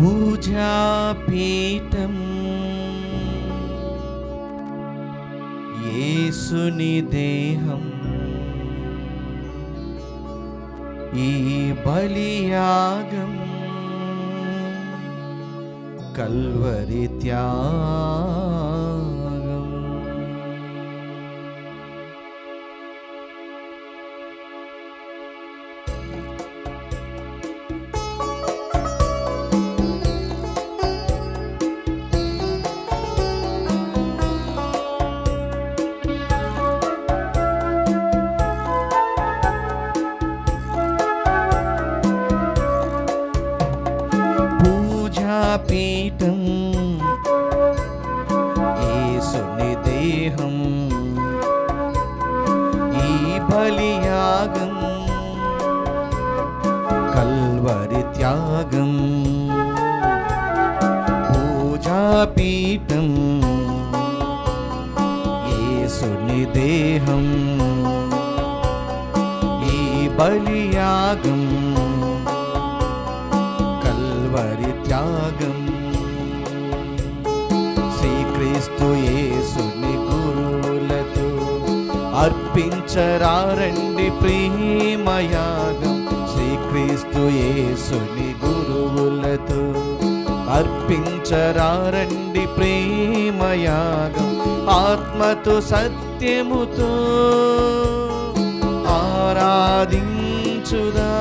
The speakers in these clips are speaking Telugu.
పూజాపీఠం యేసుని దేహం ఈ బలియాగం కల్వరి త్యాగం. పూజాపీఠం యేసుని దేహం ఈ బలియాగం కల్వరి త్యాగం. పూజాపీఠం యేసుని దేహం ఈ బలియాగం కల్వరి త్యాగం. శ్రీక్రీస్తు యేసుని గురువులతో అర్పించరారండి ప్రేమయాగం. శ్రీక్రీస్తు యేసుని గురువులతో అర్పించరారండి ప్రేమయాగం. ఆత్మతో సత్యముతో ఆరాధించుదా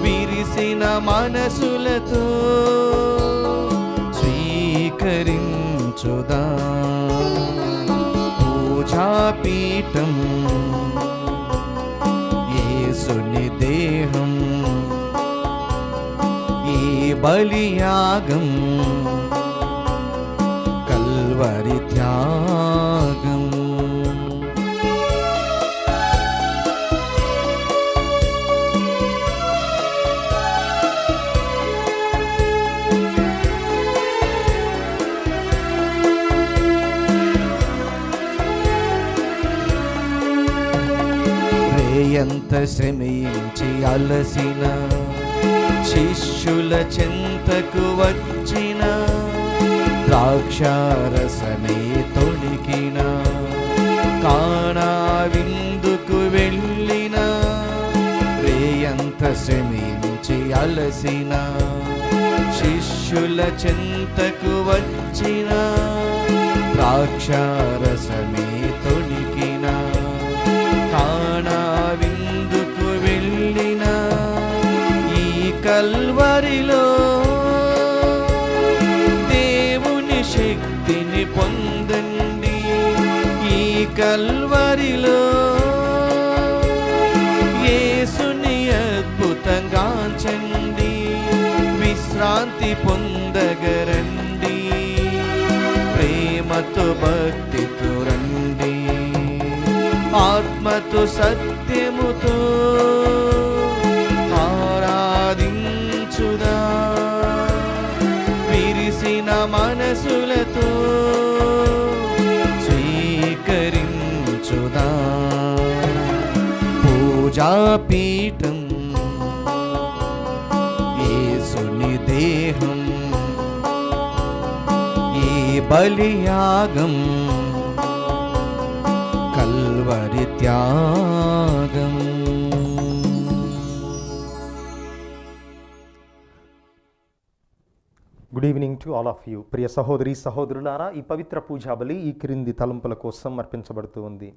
విరిసిన మనసులతో స్వీకరించుదా. పూజాపీఠం యేసుని దేహం ఈ బలియాగం కల్వరి త్యాగం. ఎంత శ్రమించి అలసిన శిష్యుల చెంతకు వచ్చిన ద్రాక్షారసమే తొణికిన కానా విందుకు వెళ్ళిన రేయంత శ్రమించి అలసిన శిష్యుల చెంతకు వచ్చిన ద్రాక్షారసమే తొణికిన కానా విందుకు వెళ్ళిన ఈ కల్వరిలో దేవుని శక్తిని పొందండి. ఈ కల్వరిలో యేసుని అద్భుతంగాంచండి. విశ్రాంతి పొందగరండి. ప్రేమతో భక్తితో రండి. ఆత్మతో సత్యముతో ఆరాధించుదా విరిసిన మనసులతో స్వీకరించుదా. పూజాపీఠం యేసుని దేహం ఈ బలియాగం కల్వరి త్యాగం. Good evening to all of you. ప్రియ సహోదరి సహోదరులారా, ఈ పవిత్ర పూజా బలి ఈ క్రింది తలంపుల కోసం అర్పించబడుతూ ఉంది.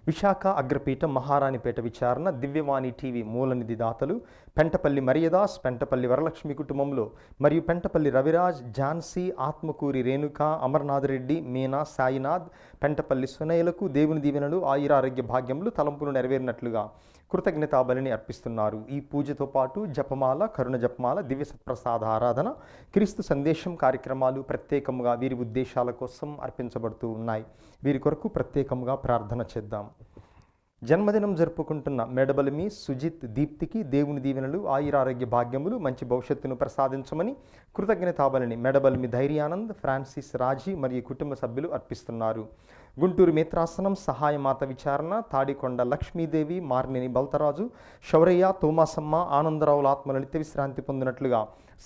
విశాఖ అగ్రపీఠం మహారాణిపేట విచారణ దివ్యవాణి టీవీ మూలనిధి దాతలు పెంటపల్లి మరియదాస్, పెంటపల్లి వరలక్ష్మి కుటుంబంలో మరియు పెంటపల్లి రవిరాజ్, ఝాన్సీ, ఆత్మకూరి రేణుక, అమర్నాథ్ రెడ్డి, మీనా, సాయినాథ్, పెంటపల్లి సునయలకు దేవుని దీవెనలు ఆయురారోగ్య భాగ్యములు తలంపులు నెరవేరినట్లుగా కృతజ్ఞతాబలిని అర్పిస్తున్నారు. ఈ పూజతో పాటు జపమాల, కరుణ జపమాల, దివ్య సత్ప్రసాద ఆరాధన, క్రీస్తు సందేశం కార్యక్రమాలు ప్రత్యేకంగా వీరి ఉద్దేశాల కోసం అర్పించబడుతూ ఉన్నాయి. వీరి కొరకు ప్రత్యేకంగా ప్రార్థన చేద్దాం. జన్మదినం జరుపుకుంటున్న మెడబలిమి సుజిత్, దీప్తికి దేవుని దీవెనలు ఆయురారోగ్య భాగ్యములు మంచి భవిష్యత్తును ప్రసాదించమని కృతజ్ఞతాబలిని మెడబలిమి ధైర్యానంద్, ఫ్రాన్సిస్, రాజీ మరియు కుటుంబ సభ్యులు అర్పిస్తున్నారు. గుంటూరు మిత్రాసనం సహాయమాత విచారణ తాడికొండ లక్ష్మీదేవి మార్నేని బల్తరాజు శౌరయ్య తోమాసమ్మ ఆనందరావుల ఆత్మలు నిత్య విశ్రాంతి పొందినట్లుగా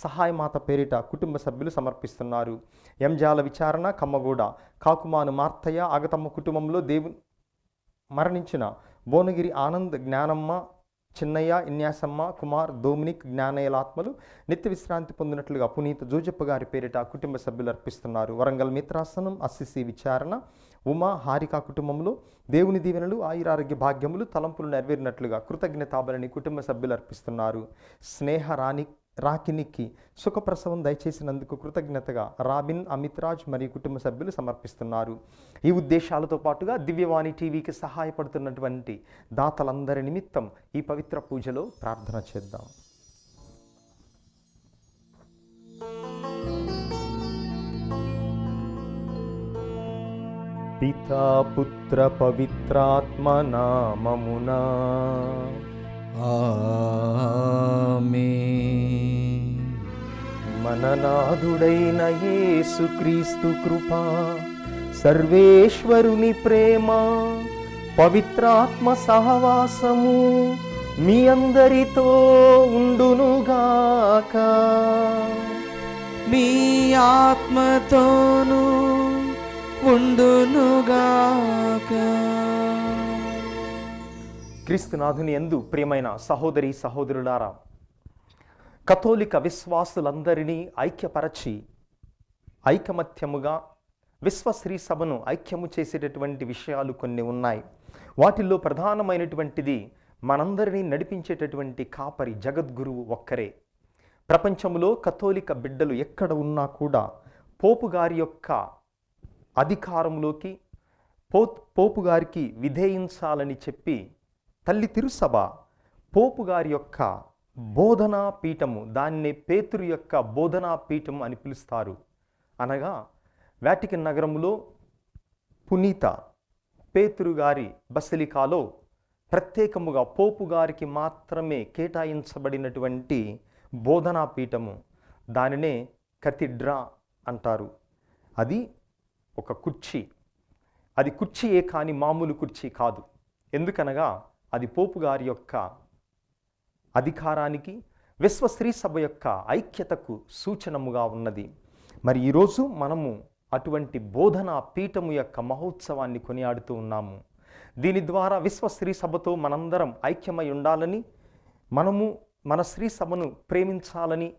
సహాయమాత పేరిట కుటుంబ సభ్యులు సమర్పిస్తున్నారు. ఎంజాల విచారణ కమ్మగూడ కాకుమాను మార్తయ్య ఆగతమ్మ కుటుంబంలో మరణించిన భువనగిరి ఆనంద్ జ్ఞానమ్మ చిన్నయ్య ఇన్యాసమ్మ కుమార్ డొమినిక్ జ్ఞానయ్యల ఆత్మలు నిత్య విశ్రాంతి పొందినట్లుగా పునీత జోజప్ప గారి పేరిట కుటుంబ సభ్యులు అర్పిస్తున్నారు. వరంగల్ మిత్రాసనం అస్సిసి విచారణ ఉమా హారిక కుటుంబంలో దేవుని దీవెనలు ఆయురారోగ్య భాగ్యములు తలంపులు నెరవేరినట్లుగా కృతజ్ఞతాబలిని కుటుంబ సభ్యులు అర్పిస్తున్నారు. స్నేహ రాకినికి సుఖప్రసవం దయచేసినందుకు కృతజ్ఞతగా రాబిన్ అమిత్ రాజ్ మరియు కుటుంబ సభ్యులు సమర్పిస్తున్నారు. ఈ ఉద్దేశాలతో పాటుగా దివ్యవాణి టీవీకి సహాయపడుతున్నటువంటి దాతలందరి నిమిత్తం ఈ పవిత్ర పూజలో ప్రార్థన చేద్దాం. పితా పుత్ర పవిత్రాత్మ నామమునా ఆమేన్. మననాథుడైన యేసుక్రీస్తు కృప సర్వేశ్వరుని ప్రేమ పవిత్రాత్మ సహవాసము మీ అందరితో ఉండునుగాక. మీ ఆత్మతోను ఉండునుగాక. క్రీస్తునాథుని యందు ప్రియమైన సహోదరి సహోదరులారా, కథోలిక విశ్వాసులందరినీ ఐక్యపరచి ఐకమత్యముగా విశ్వశ్రీ సభను ఐక్యము చేసేటటువంటి విషయాలు కొన్ని ఉన్నాయి. వాటిల్లో ప్రధానమైనటువంటిది మనందరినీ నడిపించేటటువంటి కాపరి జగద్గురువు ఒక్కరే. ప్రపంచంలో కథోలిక బిడ్డలు ఎక్కడ ఉన్నా కూడా పోపు గారి యొక్క అధికారంలోకి పోపు గారికి విధేయించాలని చెప్పి తల్లి తిరుసభ పోపు గారి యొక్క బోధనా పీఠము, దాన్నే పేతురు యొక్క బోధనా పీఠం అని పిలుస్తారు. అనగా వాటికన్ నగరంలో పునీత పేతురు గారి బసిలికాలో ప్రత్యేకముగా పోపు గారికి మాత్రమే కేటాయించబడినటువంటి బోధనా పీఠము, దానినే కథిడ్రా అంటారు. అది ఒక కుర్చీ. అది కుర్చీయే కానీ మామూలు కుర్చీ కాదు. ఎందుకనగా అది పోపు గారి యొక్క అధికారానికి విశ్వశ్రీ సభ యొక్క ఐక్యతకు సూచనముగా ఉన్నది. మరి ఈరోజు మనము అటువంటి బోధనా పీఠము యొక్క మహోత్సవాన్ని కొనియాడుతూ ఉన్నాము. దీని ద్వారా విశ్వశ్రీ సభతో మనందరం ఐక్యమై ఉండాలని, మనము మన శ్రీ సభను ప్రేమించాలని,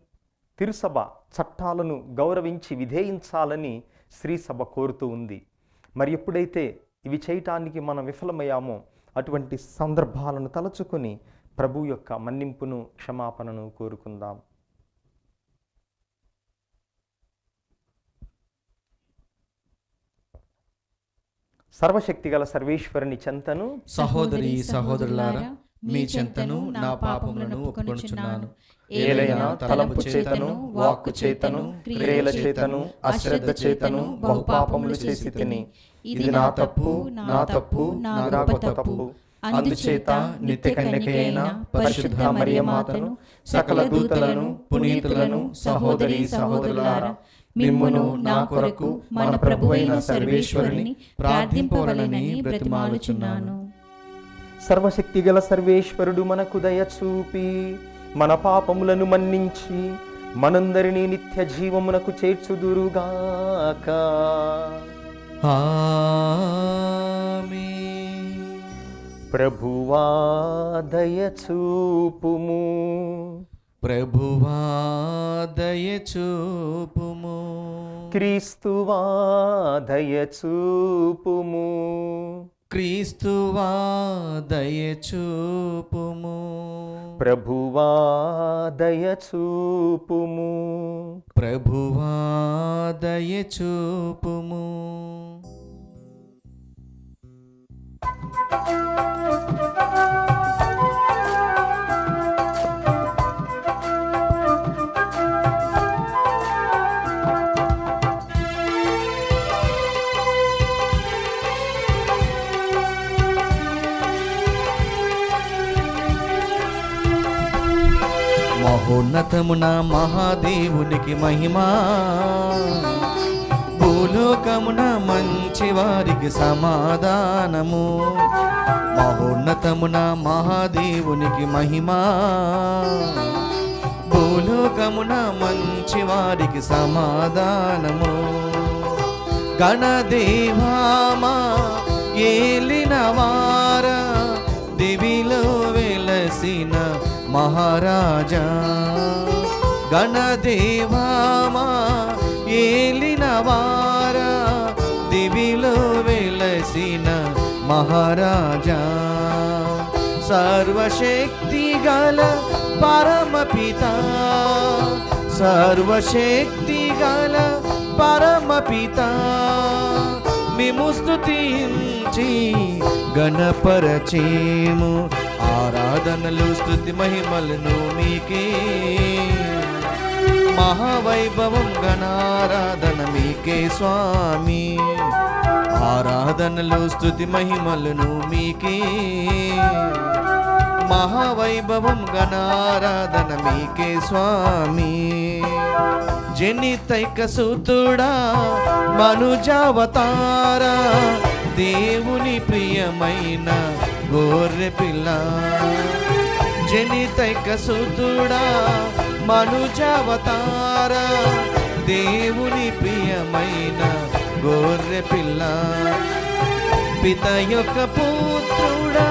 తిరుసభ చట్టాలను గౌరవించి విధేయించాలని శ్రీ సభ కోరుతూ ఉంది. మరి ఎప్పుడైతే ఇవి చేయటానికి మనం విఫలమయ్యామో అటువంటి సందర్భాలను తలచుకొని ప్రభు యొక్క మన్నింపును క్షమాపణను కోరుకుందాం. సర్వశక్తిగల సర్వేశ్వరుని చెంతను సహోదరి సహోదరులారా, మీ చెంతను నా పాపములను ఒప్పుకొనుచున్నాను. ఏలైనా తలంపు చేతను వాక్కు చేతను క్రియల చేతను అశ్రద్ధ చేతను బహుపాపములు చేసి తిని, ఇది నా తప్పు నా తప్పు నా గొప్ప తప్పు. అందుచేత నిత్య కన్యకయైన పరిశుద్ధ మరియమాతను సకల దూతలను పునీతులను సహోదరి సహోదరులారా, మిమ్మును నా కొరకు మన ప్రభువైన సర్వేశ్వరుని ప్రార్థింపవలెనని బ్రతిమాలుచున్నాను. సర్వశక్తిగల సర్వేశ్వరుడు మనకు దయ చూపి మన పాపములను మన్నించి మనందరినీ నిత్య జీవమునకు చేర్చుదురుగాక. ఆమేన్. ప్రభువా దయ చూపుము. ప్రభువా దయ చూపుము. క్రీస్తువా దయ చూపుము. క్రీస్తువా దయ చూపుము. ప్రభువా దయ చూపుము. ప్రభువా దయ చూపుము. మహోన్నతమున మహాదేవునికి మహిమా, భూలోకమున మంచి వారికి సమాధానము, మహోన్నతమున మహాదేవునికి మహిమా. భూలోకమున మంచి వారికి సమాధానము, గణదేవామా ఏలిన వారా, దివిలో వెలసిన మహారాజా. గణదేవామా ఏలిన వారా, దివిలో వెలసిన మహారాజా. సర్వశక్తి గల పరమపిత, సర్వశక్తి గల పరమపిత, మిము స్తుతించి గణపరచేము. ఆరాధనలు స్తుతి మహిమలను మీకే, మహావైభవం గణారాధన మీకే స్వామి. ఆరాధనలు స్తుతి మహిమలను మీకే, మహావైభవం గణారాధన మీకే స్వామి. జనితైక సుతుడా మనుజావతారా, దేవుని ప్రియమైన గొర్రె పిల్ల. జనితైక సుతుడా మనుజావతారా, దేవుని ప్రియమైన గొర్రె పిల్ల. పిత యొక్క పుత్రుడా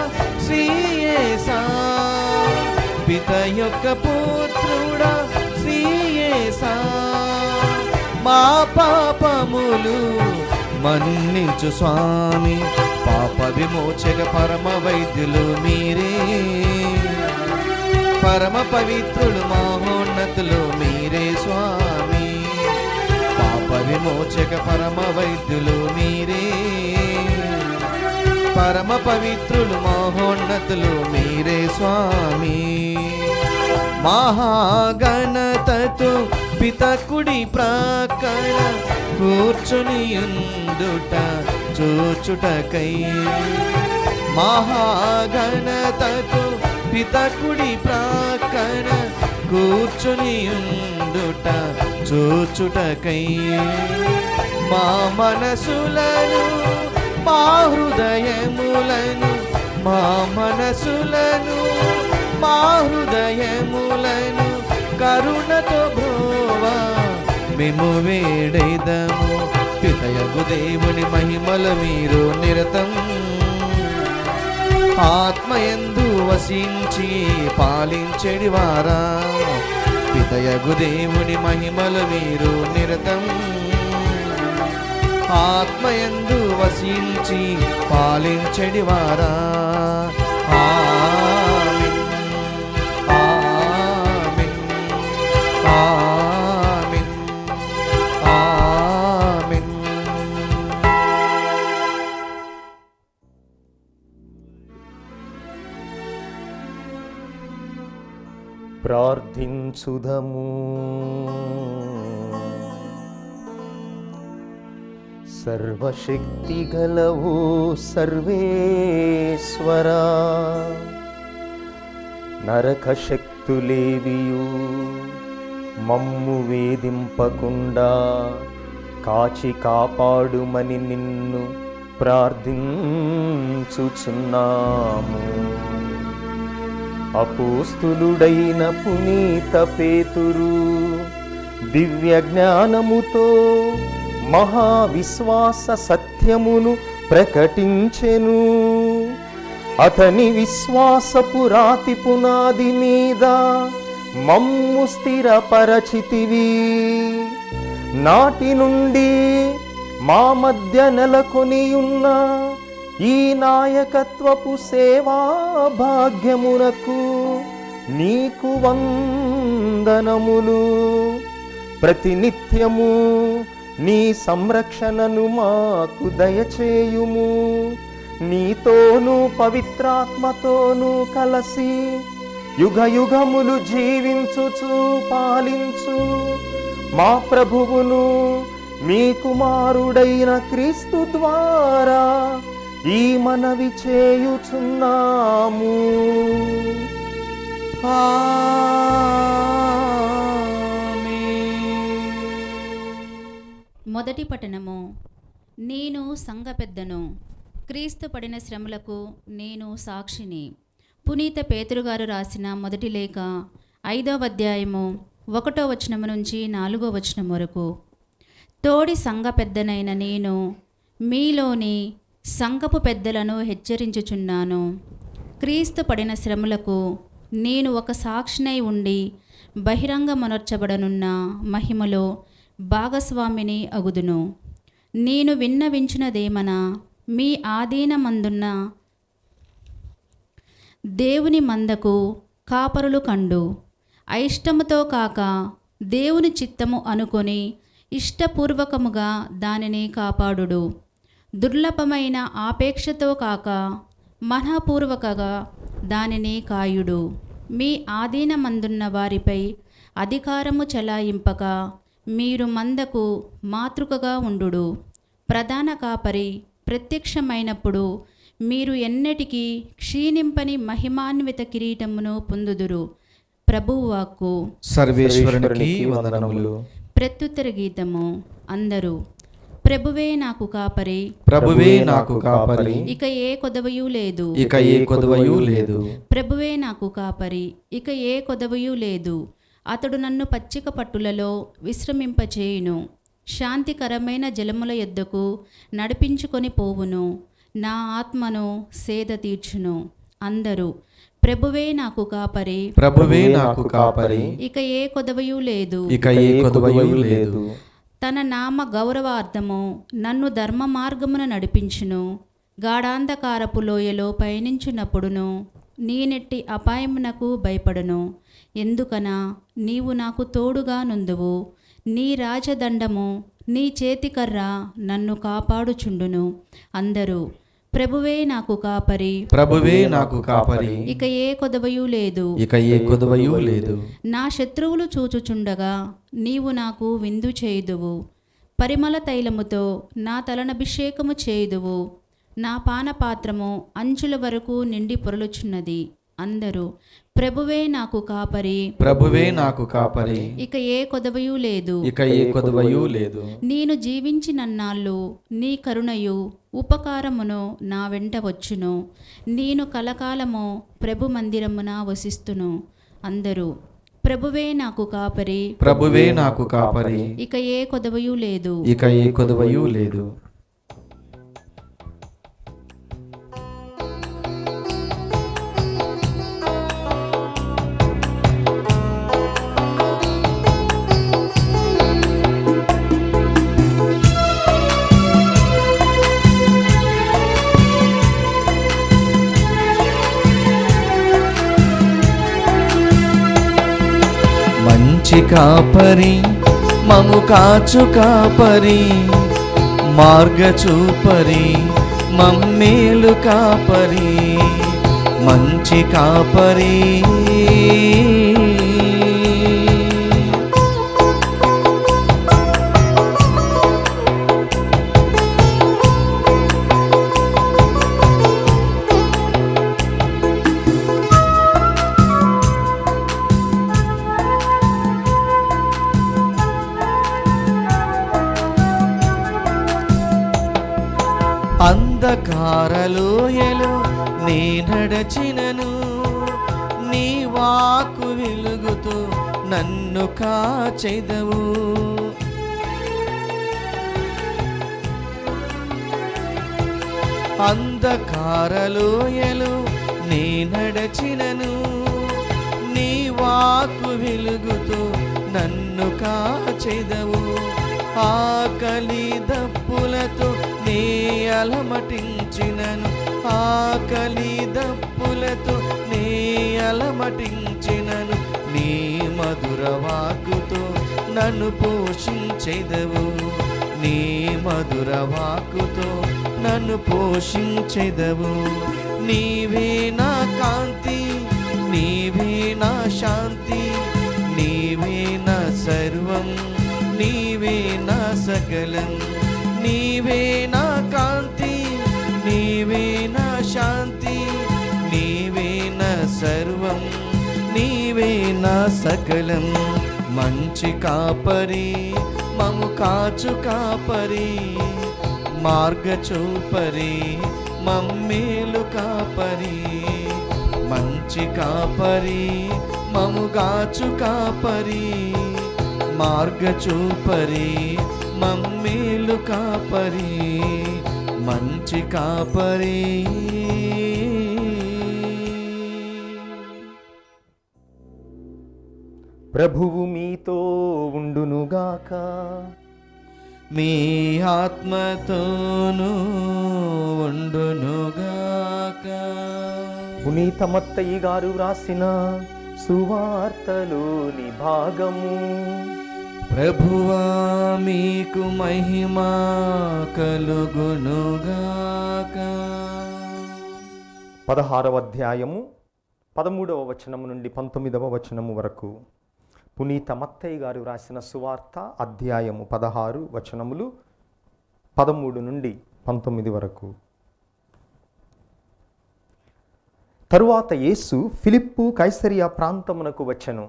శ్రీయేసా, పిత యొక్క పుత్రుడా శ్రీయేసా, మా పాపములు మన్నించు స్వామి. పాప విమోచక పరమ వైద్యులు మీరే, పరమ పవిత్రులు మహోన్నతులు మీరే స్వామి. పాప విమోచక పరమ వైద్యులు మీరే, పరమ పవిత్రులు మహోన్నతులు మీరే స్వామి. మహాగణతతో పితకుడి ప్రక్కన కూర్చుని ఉండుట చూచుటకై, మహాగణతతో పితకుడి ప్రక్కన కూర్చుని ఉండుట చూచుటకై, మా మనసులను మా హృదయములను, మా మనసులను మా హృదయములను కరుణతో బ్రోవా మేము వేడెదము. పితయగు దేవుని మహిమల మీరు నిరతం, ఆత్మయందు వసించి పాలించెడి వారా. పితయగు దేవుని మహిమల మీరు నిరతం, ఆత్మయందు వసించి పాలించెడి వారా. ఆమేన్, ఆమేన్, ఆమేన్, ఆమేన్. ప్రార్థించుదము. సర్వశక్తి గలవు సర్వేశ్వరా, నరక శక్తులేవియు మమ్ము వేధింపకుండా కాచి కాపాడుమని నిన్ను ప్రార్థించుచున్నాము. అపోస్తులుడైన పునీత పేతురు దివ్య జ్ఞానముతో మహావిశ్వాస సత్యమును ప్రకటించెను. అతని విశ్వాసపు రాతి పునాది మీద మమ్ము స్థిరపరచితివి. నాటి నుండి మా మధ్య నెలకొని ఉన్న ఈ నాయకత్వపు సేవా భాగ్యమునకు నీకు వందనములు. ప్రతినిత్యము నీ సంరక్షణను మాకు దయచేయుము. నీతోనూ పవిత్రాత్మతోనూ కలసి యుగ యుగములు జీవించుచు పాలించు మా ప్రభువును మీ కుమారుడైన క్రీస్తు ద్వారా ఈ మనవి చేయుచున్నాము. మొదటి మొదటి పఠనము. నేను సంఘ పెద్దను, క్రీస్తు పడిన శ్రమలకు నేను సాక్షిని. పునీత పేతురుగారు రాసిన మొదటి లేఖ 5వ అధ్యాయము 1వ వచనము నుంచి 4వ వచనం వరకు. తోడి సంఘ పెద్దనైన నేను మీలోని సంఘపు పెద్దలను హెచ్చరించుచున్నాను. క్రీస్తు పడిన శ్రమలకు నేను ఒక సాక్షినై ఉండి బహిరంగమనర్చబడనున్న మహిమలో భాగస్వామిని అగుదును. నేను విన్నవించినదేమనా, మీ ఆధీనమందున్న దేవుని మందకు కాపరులు కండు, అయిష్టముతో కాక దేవుని చిత్తము అనుకొని ఇష్టపూర్వకముగా దానిని కాపాడుడు. దుర్లభమైన ఆపేక్షతో కాక మనఃపూర్వకగా దానిని కాయుడు. మీ ఆధీనమందున్న వారిపై అధికారము చెలాయింపక మీరు మందకు మాతృకగా ఉండుడు. ప్రధాన కాపరి ప్రత్యక్షమైనప్పుడు మీరు ఎన్నటికీ క్షీణింపని మహిమాన్విత కిరీటమును పొందుదురు. ప్రభువు వాక్కు. సర్వేశ్వరునికి వందనములు. ప్రత్యుత్తర గీతము. అందరూ ప్రభువే నాకు కాపరి, ప్రభువే నాకు కాపరి, ఇక ఏ కొదవయూ లేదు, ఇక ఏ కొదవయూ లేదు. ప్రభువే నాకు కాపరి, ఇక ఏ కొదవయూ లేదు. అతడు నన్ను పచ్చిక పట్టులలో విశ్రమింపచేయును, శాంతికరమైన జలముల యొద్దకు నడిపించుకొని పోవును, నా ఆత్మను సేద తీర్చును. అందరూ ప్రభువే నాకు కాపరి, ప్రభువే నాకు కాపరి, ఇక ఏ కొదవయూ లేదు, ఇక ఏ కొదవయూ లేదు. తన నామ గౌరవార్థము నన్ను ధర్మ మార్గమున నడిపించును. గాఢాంధకారపు లోయలో పయనించునప్పుడును నేనెట్టి అపాయమునకు భయపడను. ఎందుకనా నీవు నాకు తోడుగా నుందువు. నీ రాజదండము నీ చేతికర్ర నన్ను కాపాడుచుండును. అందరూ ప్రభువే నాకు కాపరి, ప్రభువే నాకు కాపరి, ఇక ఏ కొదవయూ లేదు, ఇక ఏ కొదవయూ లేదు. నా శత్రువులు చూచుచుండగా నీవు నాకు విందు చేయుదువు. పరిమళ తైలముతో నా తలనభిషేకము చేయుదువు. నా పానపాత్రము అంచుల వరకు నిండి పొరలుచున్నది. అందరూ ప్రభువే నాకు కాపరి, ప్రభువే నాకు కాపరి, ఇక ఏ కొదవయూ లేదు, ఇక ఏ కొదవయూ లేదు. నేను జీవించినన్నాళ్ళు నీ కరుణయు ఉపకారమును నా వెంట వచ్చును. నేను కలకాలము ప్రభు మందిరమున వసిస్తును. అందరూ ప్రభువే నాకు కాపరి, ప్రభువే నాకు కాపరి, ఇక ఏ కొదవయూ లేదు, ఇక ఏ కొదవయూ లేదు. మంచి కాపరి, మము కాచు కాపరి, మార్గచూపరి, మమ్మేలు కాపరి, మంచి కాపరి. అంధకారలోయలో నీ నడచినను, నీ వాకు వెలుగుతూ నన్ను కాచెదవు. అంధకారలోయలో నీ నడచినను, నీ వాకు వెలుగుతూ నన్ను కాచెదవు. ఆకలి దప్పులతో నీ అలమటించినను, ఆకలి దప్పులతో నీ అలమటించినను, నీ మధుర వాక్కుతో నన్ను పోషించెదవు. నీ మధుర వాక్కుతో నన్ను పోషించెదవు. నీవే నా కాంతి, నీవే నా శాంతి, నీవే నా సర్వం, నీవే నా సకలం. నీవే నా కాంతి, నీవే నా శాంతి, నీవే నా సర్వం, నీవే నా సకలం. మంచి కాపరి, మము కాచు కాపరి, మార్గ చూపరి, మమ్మేలు కాపరి, మంచి కాపరి, మము కాచు కాపరి, మార్గ చూపరి, మమ్మేలు కాపరి, మంచి కాపరి. ప్రభువు మీతో ఉండునుగాక. మీ ఆత్మతోనూ ఉండునుగాక. పునీత మత్తయి గారు వ్రాసిన సువార్తలోని భాగము. ప్రభువా మీకు మహిమ కలుగునుగాక. 16వ అధ్యాయము 13వ వచనము నుండి 19వ వచనము వరకు. పునీత మత్తయి గారు వ్రాసిన సువార్త అధ్యాయము 16 వచనములు 13 నుండి 19 వరకు. తరువాత యేసు ఫిలిప్పు కైసరియా ప్రాంతమునకు వచ్చెను.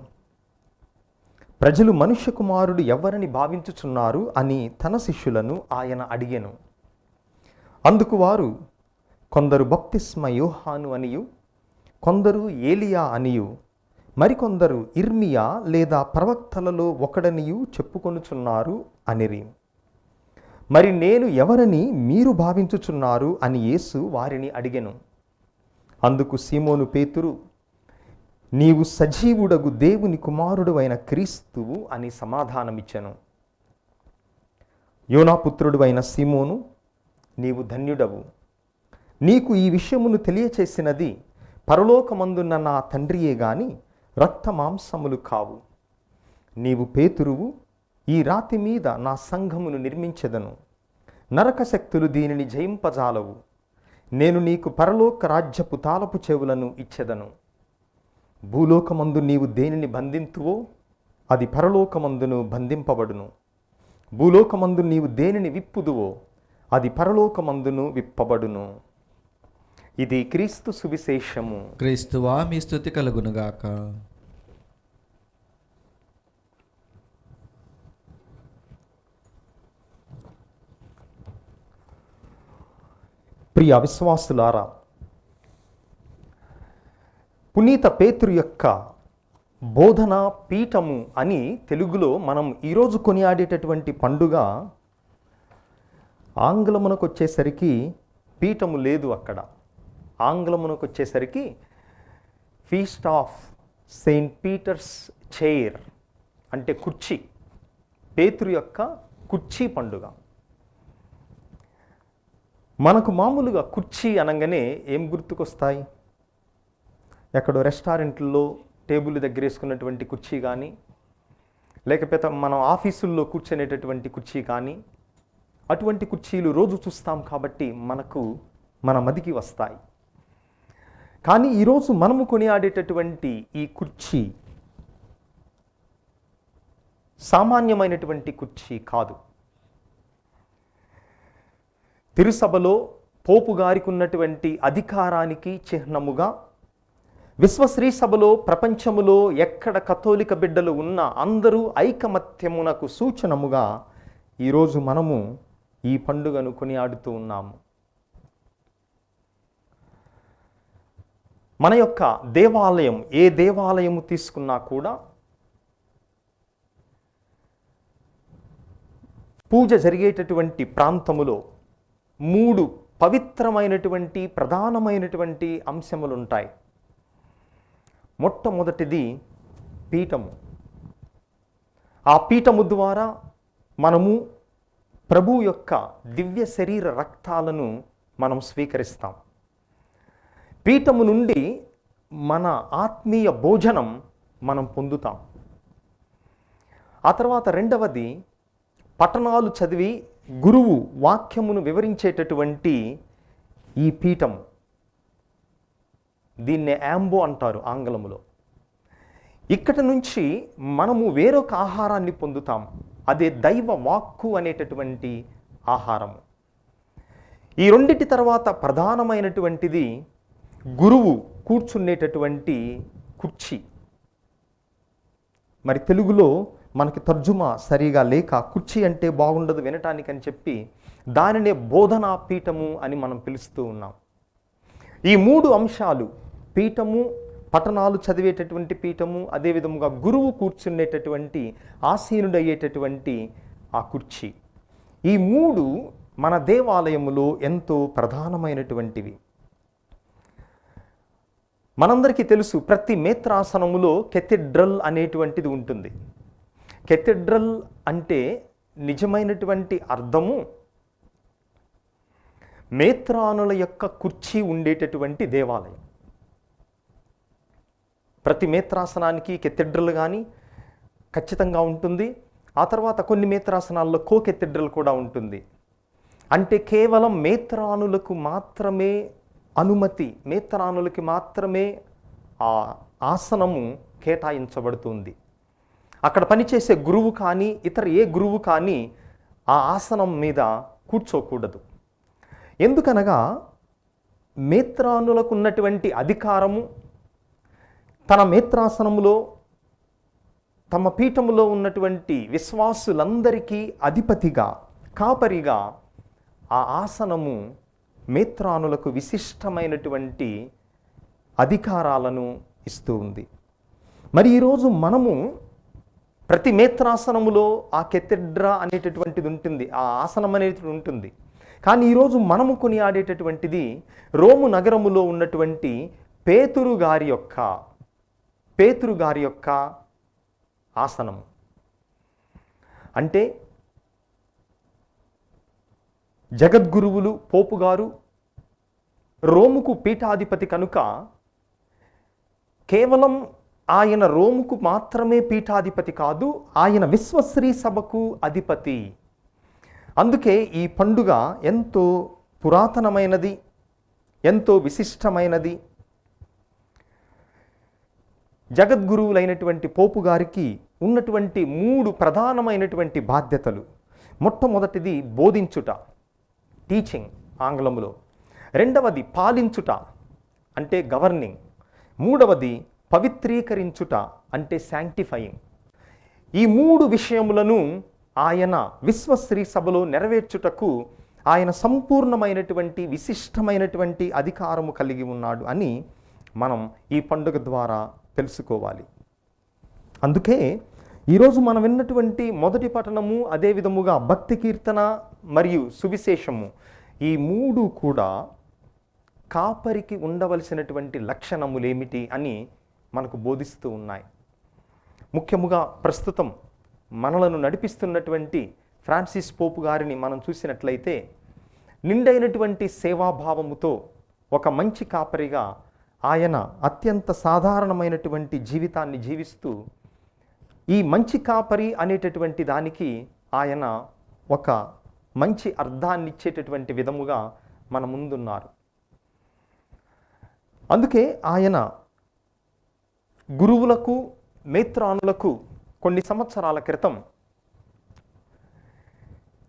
ప్రజలు మనుష్య కుమారుడు ఎవరని భావించుచున్నారు అని తన శిష్యులను ఆయన అడిగెను. అందుకు వారు, కొందరు బప్తిస్మ యోహాను అనియు, కొందరు ఏలియా అనియు, మరికొందరు ఇర్మియా లేదా ప్రవక్తలలో ఒకడనియు చెప్పుకొనుచున్నారు అనిరి. మరి నేను ఎవరని మీరు భావించుచున్నారు అని యేసు వారిని అడిగెను. అందుకు సీమోను పేతురు, నీవు సజీవుడగు దేవుని కుమారుడు అయిన క్రీస్తువు అని సమాధానమిచ్చెను. యోనాపుత్రుడు అయిన సీమోను, నీవు ధన్యుడవు. నీకు ఈ విషయమును తెలియచేసినది పరలోకమందున్న నా తండ్రియే గాని రక్త మాంసములు కావు. నీవు పేతురువు, ఈ రాతి మీద నా సంఘమును నిర్మించెదను. నరక శక్తులు దీనిని జయింపజాలవు. నేను నీకు పరలోక రాజ్యపు తాళపు చెవులను ఇచ్చెదను. భూలోకమందు నీవు దేనిని బంధింతువో అది పరలోకమందును బంధింపబడును. భూలోకమందు నీవు దేనిని విప్పుదువో అది పరలోకమందును విప్పబడును. ఇది క్రీస్తు సువిశేషము. క్రీస్తువా మీ స్తుతి కలుగునుగాక. ప్రియ విశ్వాసులారా, పునీత పేతురు యొక్క బోధన పీఠము అని తెలుగులో మనం ఈరోజు కొనియాడేటటువంటి పండుగ ఆంగ్లమునకు వచ్చేసరికి పీఠము లేదు. అక్కడ ఆంగ్లమునకు వచ్చేసరికి feast of saint Peter's chair అంటే కుర్చీ, పేతురు యొక్క కుర్చీ పండుగ. మనకు మామూలుగా కుర్చీ అనగానే ఏం గుర్తుకొస్తాయి? ఎక్కడో రెస్టారెంట్లో టేబుల్ దగ్గర వేసుకున్నటువంటి కుర్చీ కానీ, లేకపోతే మనం ఆఫీసుల్లో కూర్చునేటటువంటి కుర్చీ కానీ, అటువంటి కుర్చీలు రోజు చూస్తాం కాబట్టి మన మదికి వస్తాయి. కానీ ఈరోజు మనము కొనియాడేటటువంటి ఈ కుర్చీ సామాన్యమైనటువంటి కుర్చీ కాదు. తిరుసభలో పోపు గారికి ఉన్నటువంటి అధికారానికి చిహ్నముగా, విశ్వశ్రీ సభలో ప్రపంచములో ఎక్కడ కథోలిక బిడ్డలు ఉన్నా అందరూ ఐకమత్యమునకు సూచనముగా ఈరోజు మనము ఈ పండుగను కొనియాడుతూ ఉన్నాము. మన యొక్క దేవాలయం, ఏ దేవాలయము తీసుకున్నా కూడా పూజ జరిగేటటువంటి ప్రాంతములో 3 పవిత్రమైనటువంటి ప్రధానమైనటువంటి అంశములు ఉంటాయి. మొట్టమొదటిది పీఠము. ఆ పీఠము ద్వారా మనము ప్రభు యొక్క దివ్య శరీర రక్తాలను మనం స్వీకరిస్తాం. పీఠము నుండి మన ఆత్మీయ భోజనం మనం పొందుతాం. ఆ తర్వాత రెండవది పఠనాలు చదివి గురువు వాక్యమును వివరించేటటువంటి ఈ పీఠము. దీన్నే యాంబో అంటారు ఆంగ్లములో. ఇక్కడి నుంచి మనము వేరొక ఆహారాన్ని పొందుతాం. అదే దైవ వాక్కు అనేటటువంటి ఆహారము. ఈ రెండిటి తర్వాత ప్రధానమైనటువంటిది గురువు కూర్చునేటటువంటి కుర్చీ. మరి తెలుగులో మనకి తర్జుమా సరిగా లేక కుర్చీ అంటే బాగుండదు వినటానికి అని చెప్పి దానినే బోధనా పీఠము అని మనం పిలుస్తూ ఉన్నాం. ఈ 3 అంశాలు, పీఠము, పఠనాలు చదివేటటువంటి పీఠము, అదేవిధముగా గురువు కూర్చునేటటువంటి ఆసీనుడయ్యేటటువంటి ఆ కుర్చీ, ఈ 3 మన దేవాలయములో ఎంతో ప్రధానమైనటువంటివి. మనందరికీ తెలుసు, ప్రతి మేత్రాసనములో కెథెడ్రల్ అనేటువంటిది ఉంటుంది. కెథెడ్రల్ అంటే నిజమైనటువంటి అర్థము మేత్రానుల యొక్క కుర్చీ ఉండేటటువంటి దేవాలయం. ప్రతి మేత్రాసనానికి కెథెడ్రల్ కానీ ఖచ్చితంగా ఉంటుంది. ఆ తర్వాత కొన్ని మేత్రాసనాల్లో కో కెథెడ్రల్ కూడా ఉంటుంది. అంటే కేవలం మేత్రానులకు మాత్రమే అనుమతి, మేత్రానులకి మాత్రమే ఆ ఆసనము కేటాయించబడుతుంది. అక్కడ పనిచేసే గురువు కానీ ఇతర ఏ గురువు కానీ ఆ ఆసనం మీద కూర్చోకూడదు. ఎందుకనగా మేత్రానులకు ఉన్నటువంటి అధికారము తన మేత్రాసనములో తమ పీఠములో ఉన్నటువంటి విశ్వాసులందరికీ అధిపతిగా, కాపరిగా ఆ ఆసనము మేత్రానులకు విశిష్టమైనటువంటి అధికారాలను ఇస్తూ ఉంది. మరి ఈరోజు మనము ప్రతి మేత్రాసనములో ఆ కెథెడ్రా అనేటటువంటిది ఉంటుంది, ఆ ఆసనం అనేది ఉంటుంది. కానీ ఈరోజు మనము కొనియాడేటటువంటిది రోము నగరములో ఉన్నటువంటి పేతురు గారి యొక్క ఆసనము. అంటే జగద్గురువులు పోపు గారు రోముకు పీఠాధిపతి కనుక కేవలం ఆయన రోముకు మాత్రమే పీఠాధిపతి కాదు, ఆయన విశ్వశ్రీ సభకు అధిపతి. అందుకే ఈ పండుగ ఎంతో పురాతనమైనది, ఎంతో విశిష్టమైనది. జగద్గురువులైనటువంటి పోపు గారికి ఉన్నటువంటి 3 ప్రధానమైనటువంటి బాధ్యతలు. మొట్టమొదటిది బోధించుట, టీచింగ్ ఆంగ్లములో. రెండవది పాలించుట అంటే గవర్నింగ్. మూడవది పవిత్రీకరించుట అంటే శాంక్టిఫయింగ్. ఈ 3 విషయములను ఆయన విశ్వశ్రీ సభలో నెరవేర్చుటకు ఆయన సంపూర్ణమైనటువంటి విశిష్టమైనటువంటి అధికారము కలిగి ఉన్నాడు అని మనం ఈ పండుగ ద్వారా తెలుసుకోవాలి. అందుకే ఈరోజు మనం విన్నటువంటి మొదటి పఠనము, అదేవిధముగా భక్తి కీర్తన మరియు సువిశేషము, ఈ 3 కూడా కాపరికి ఉండవలసినటువంటి లక్షణములేమిటి అని మనకు బోధిస్తూ ఉన్నాయి. ముఖ్యముగా ప్రస్తుతం మనలను నడిపిస్తున్నటువంటి ఫ్రాన్సిస్ పోపు గారిని మనం చూసినట్లయితే నిండైనటువంటి సేవాభావముతో ఒక మంచి కాపరిగా ఆయన అత్యంత సాధారణమైనటువంటి జీవితాన్ని జీవిస్తూ ఈ మంచి కాపరి అనేటటువంటి దానికి ఆయన ఒక మంచి అర్థాన్ని ఇచ్చేటటువంటి విధముగా మన ముందున్నారు. అందుకే ఆయన గురువులకు మేత్రానులకు కొన్ని సంవత్సరాల క్రితం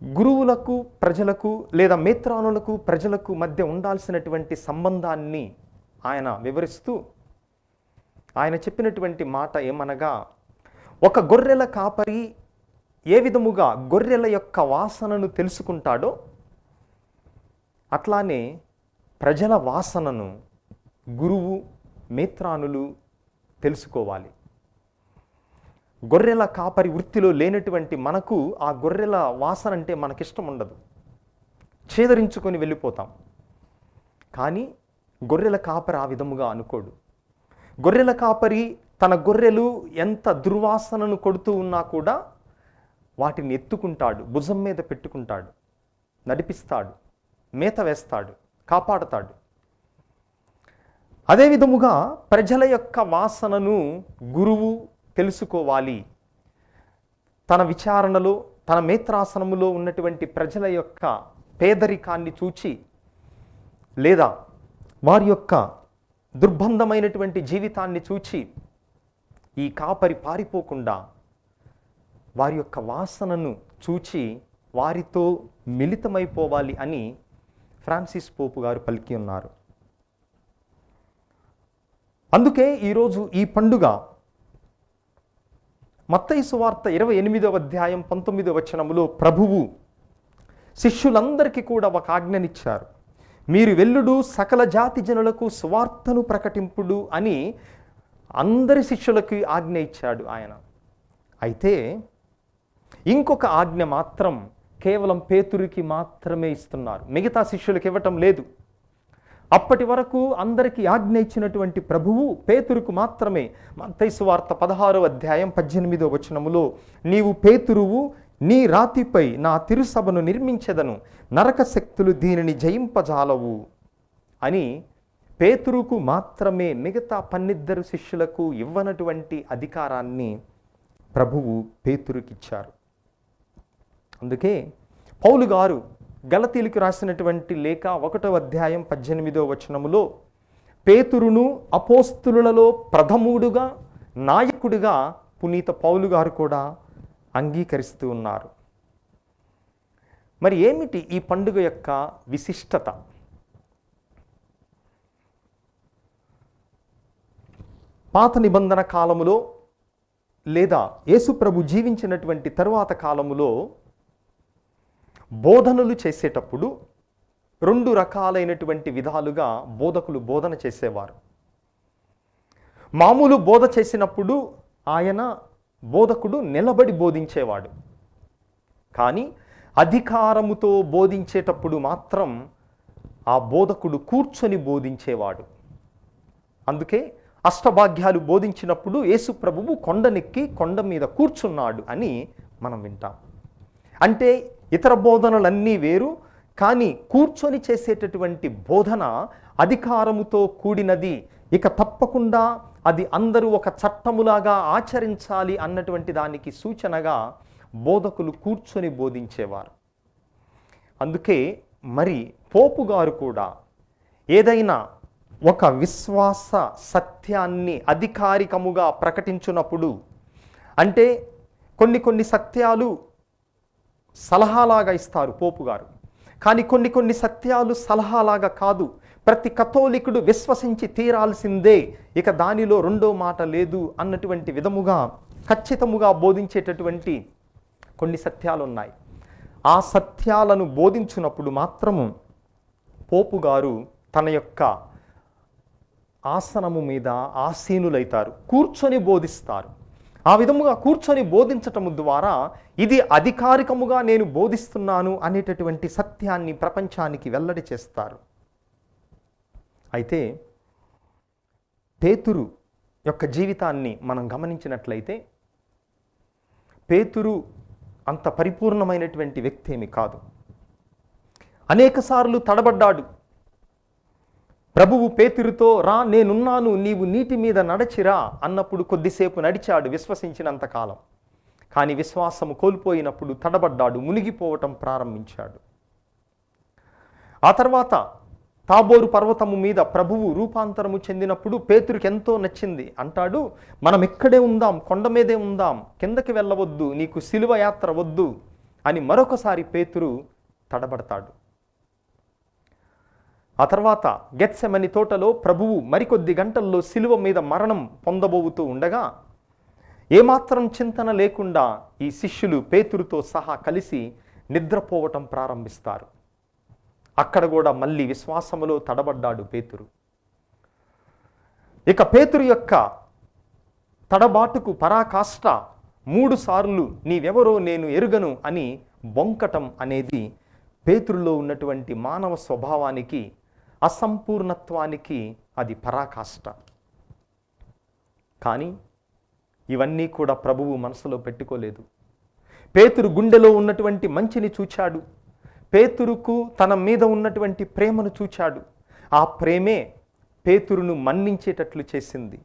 గురువులకు ప్రజలకు లేదా మేత్రానులకు ప్రజలకు మధ్య ఉండాల్సినటువంటి సంబంధాన్ని ఆయన వివరిస్తూ ఆయన చెప్పినటువంటి మాట ఏమనగా, ఒక గొర్రెల కాపరి ఏ విధముగా గొర్రెల యొక్క వాసనను తెలుసుకుంటాడో అట్లానే ప్రజల వాసనను గురువు మేత్రానులు తెలుసుకోవాలి. గొర్రెల కాపరి వృత్తిలో లేనటువంటి మనకు ఆ గొర్రెల వాసన అంటే మనకిష్టం ఉండదు, ఛేదరించుకొని వెళ్ళిపోతాం. కానీ గొర్రెల కాపరి ఆ విధముగా అనుకోడు. గొర్రెల కాపరి తన గొర్రెలు ఎంత దుర్వాసనను కొడుతూ ఉన్నా కూడా వాటిని ఎత్తుకుంటాడు, భుజం మీద పెట్టుకుంటాడు, నడిపిస్తాడు, మేత వేస్తాడు, కాపాడతాడు. అదేవిధముగా ప్రజల యొక్క వాసనను గురువు తెలుసుకోవాలి. తన విచారణలో తన మేత్రాసనములో ఉన్నటువంటి ప్రజల యొక్క పేదరికాన్ని చూచి లేదా వారి యొక్క దుర్బంధమైనటువంటి జీవితాన్ని చూచి ఈ కాపరి పారిపోకుండా వారి యొక్క వాసనను చూచి వారితో మిళితమైపోవాలి అని ఫ్రాన్సిస్ పోపు గారు పలికి ఉన్నారు. అందుకే ఈరోజు ఈ పండుగ మత్తయి సువార్త 28వ అధ్యాయం 19వ వచనములో ప్రభువు శిష్యులందరికీ కూడా ఒక ఆజ్ఞనిచ్చారు. మీరు వెళ్ళుడు, సకల జాతి జనులకు సువార్తను ప్రకటింపుడు అని అందరి శిష్యులకి ఆజ్ఞ ఇచ్చాడు ఆయన. అయితే ఇంకొక ఆజ్ఞ మాత్రం కేవలం పేతురుకి మాత్రమే ఇస్తున్నారు, మిగతా శిష్యులకు ఇవ్వటం లేదు. అప్పటి వరకు అందరికీ ఆజ్ఞ ఇచ్చినటువంటి ప్రభువు పేతురుకు మాత్రమే మత్తయి సువార్త 16వ అధ్యాయం 18వ వచనములో, నీవు పేతురువు, నీ రాతిపై నా తిరుసభను నిర్మించెదను, నరక శక్తులు దీనిని జయింపజాలవు అని పేతురుకు మాత్రమే, మిగతా 12 శిష్యులకు ఇవ్వనటువంటి అధికారాన్ని ప్రభువు పేతురుకిచ్చారు. అందుకే పౌలు గారు గలతీలకు రాసినటువంటి లేఖ 1వ అధ్యాయం 18వ వచనములో పేతురును అపోస్తులులలో ప్రథముడుగా నాయకుడిగా పునీత పౌలు గారు కూడా అంగీకరిస్తూ ఉన్నారు. మరి ఏమిటి ఈ పండుగ యొక్క విశిష్టత? పాత నిబంధన కాలములో లేదా యేసుప్రభు జీవించినటువంటి తరువాత కాలములో బోధనలు చేసేటప్పుడు 2 రకాలైనటువంటి విధాలుగా బోధకులు బోధన చేసేవారు. మామూలు బోధ చేసినప్పుడు బోధకుడు నిలబడి బోధించేవాడు. కానీ అధికారముతో బోధించేటప్పుడు మాత్రం ఆ బోధకుడు కూర్చొని బోధించేవాడు. అందుకే అష్టభాగ్యాలు బోధించినప్పుడు యేసు ప్రభువు కొండనెక్కి కొండ మీద కూర్చున్నాడు అని మనం వింటాం. అంటే ఇతర బోధనలన్నీ వేరు, కానీ కూర్చొని చేసేటటువంటి బోధన అధికారముతో కూడినది. ఇక తప్పకుండా అది అందరూ ఒక చట్టములాగా ఆచరించాలి అన్నటువంటి దానికి సూచనగా బోధకులు కూర్చొని బోధించేవారు. అందుకే మరి పోపు గారు కూడా ఏదైనా ఒక విశ్వాస సత్యాన్ని అధికారికముగా ప్రకటించున్నప్పుడు, అంటే కొన్ని సత్యాలు సలహాలాగా ఇస్తారు పోపు గారు, కానీ కొన్ని సత్యాలు సలహాలాగా కాదు, ప్రతి కథోలికుడు విశ్వసించి తీరాల్సిందే, ఇక దానిలో రెండో మాట లేదు అన్నటువంటి విధముగా ఖచ్చితముగా బోధించేటటువంటి కొన్ని సత్యాలు ఉన్నాయి. ఆ సత్యాలను బోధించినప్పుడు మాత్రము పోపు గారు తన యొక్క ఆసనము మీద ఆసీనులైతారు, కూర్చొని బోధిస్తారు. ఆ విధముగా కూర్చొని బోధించటం ద్వారా ఇది అధికారికముగా నేను బోధిస్తున్నాను అనేటటువంటి సత్యాన్ని ప్రపంచానికి వెల్లడి చేస్తారు. అయితే పేతురు యొక్క జీవితాన్ని మనం గమనించినట్లయితే పేతురు అంత పరిపూర్ణమైనటువంటి వ్యక్తి ఏమి కాదు. అనేకసార్లు తడబడ్డాడు. ప్రభువు పేతురుతో, రా నేనున్నాను, నీవు నీటి మీద నడచిరా అన్నప్పుడు కొద్దిసేపు నడిచాడు విశ్వసించినంతకాలం. కానీ విశ్వాసము కోల్పోయినప్పుడు తడబడ్డాడు, మునిగిపోవటం ప్రారంభించాడు. ఆ తర్వాత తాబోరు పర్వతము మీద ప్రభువు రూపాంతరము చెందినప్పుడు పేతురుకి ఎంతో నచ్చింది. అంటాడు, మనం ఇక్కడే ఉందాం, కొండ మీదే ఉందాం, కిందకి వెళ్ళవద్దు, నీకు సిలువ యాత్ర వద్దు అని మరొకసారి పేతురు తడబడతాడు. ఆ తర్వాత గెత్సెమని తోటలో ప్రభువు మరికొద్ది గంటల్లో సిలువ మీద మరణం పొందబోతూ ఉండగా ఏమాత్రం చింతన లేకుండా ఈ శిష్యులు పేతురుతో సహా కలిసి నిద్రపోవటం ప్రారంభిస్తారు. అక్కడ కూడా మళ్ళీ విశ్వాసములో తడబడ్డాడు పేతురు. ఇక పేతురు యొక్క తడబాటుకు పరాకాష్ట 3 సార్లు నీవెవరో నేను ఎరుగను అని బొంకటం అనేది పేతురులో ఉన్నటువంటి మానవ స్వభావానికి, అసంపూర్ణత్వానికి అది పరాకాష్ట. కానీ ఇవన్నీ కూడా ప్రభువు మనసులో పెట్టుకోలేదు. పేతురు గుండెలో ఉన్నటువంటి మంచిని చూచాడు. పేతురుకు తన మీద ఉన్నటువంటి ప్రేమను చూచాడు. ఆ ప్రేమే పేతురును మన్నించేటట్లు చేసింది.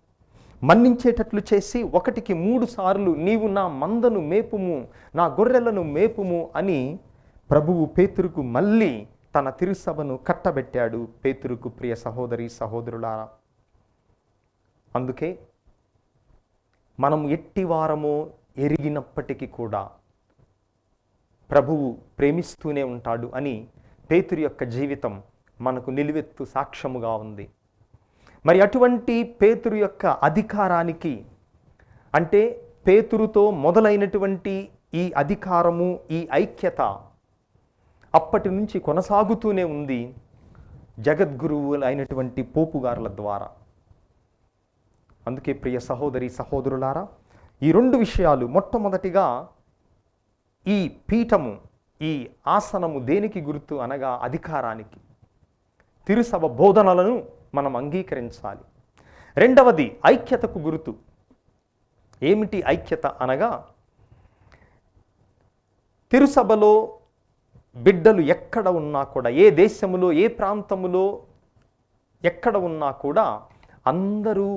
మన్నించేటట్లు చేసి 1కి 3 సార్లు నీవు నా మందను మేపుము, నా గొర్రెలను మేపుము అని ప్రభువు పేతురుకు మళ్ళీ తన తిరుసభను కట్టబెట్టాడు. పేతురుకు ప్రియ సహోదరి సహోదరులారా, అందుకే మనం ఎట్టివారమో ఎరిగినప్పటికీ కూడా ప్రభువు ప్రేమిస్తూనే ఉంటాడు అని పేతురు యొక్క జీవితం మనకు నిలువెత్తు సాక్ష్యముగా ఉంది. మరి అటువంటి పేతురు యొక్క అధికారానికి, అంటే పేతురుతో మొదలైనటువంటి ఈ అధికారము, ఈ ఐక్యత అప్పటి నుంచి కొనసాగుతూనే ఉంది జగద్గురువులు అయినటువంటి పోపుగారుల ద్వారా. అందుకే ప్రియ సహోదరి సహోదరులారా, ఈ రెండు విషయాలు, మొట్టమొదటిగా ఈ పీఠము, ఈ ఆసనము దేనికి గుర్తు అనగా అధికారానికి. తిరుసభ బోధనలను మనం అంగీకరించాలి. రెండవది ఐక్యతకు గుర్తు. ఏమిటి ఐక్యత అనగా, తిరుసభలో బిడ్డలు ఎక్కడ ఉన్నా కూడా, ఏ దేశములో, ఏ ప్రాంతములో ఎక్కడ ఉన్నా కూడా అందరూ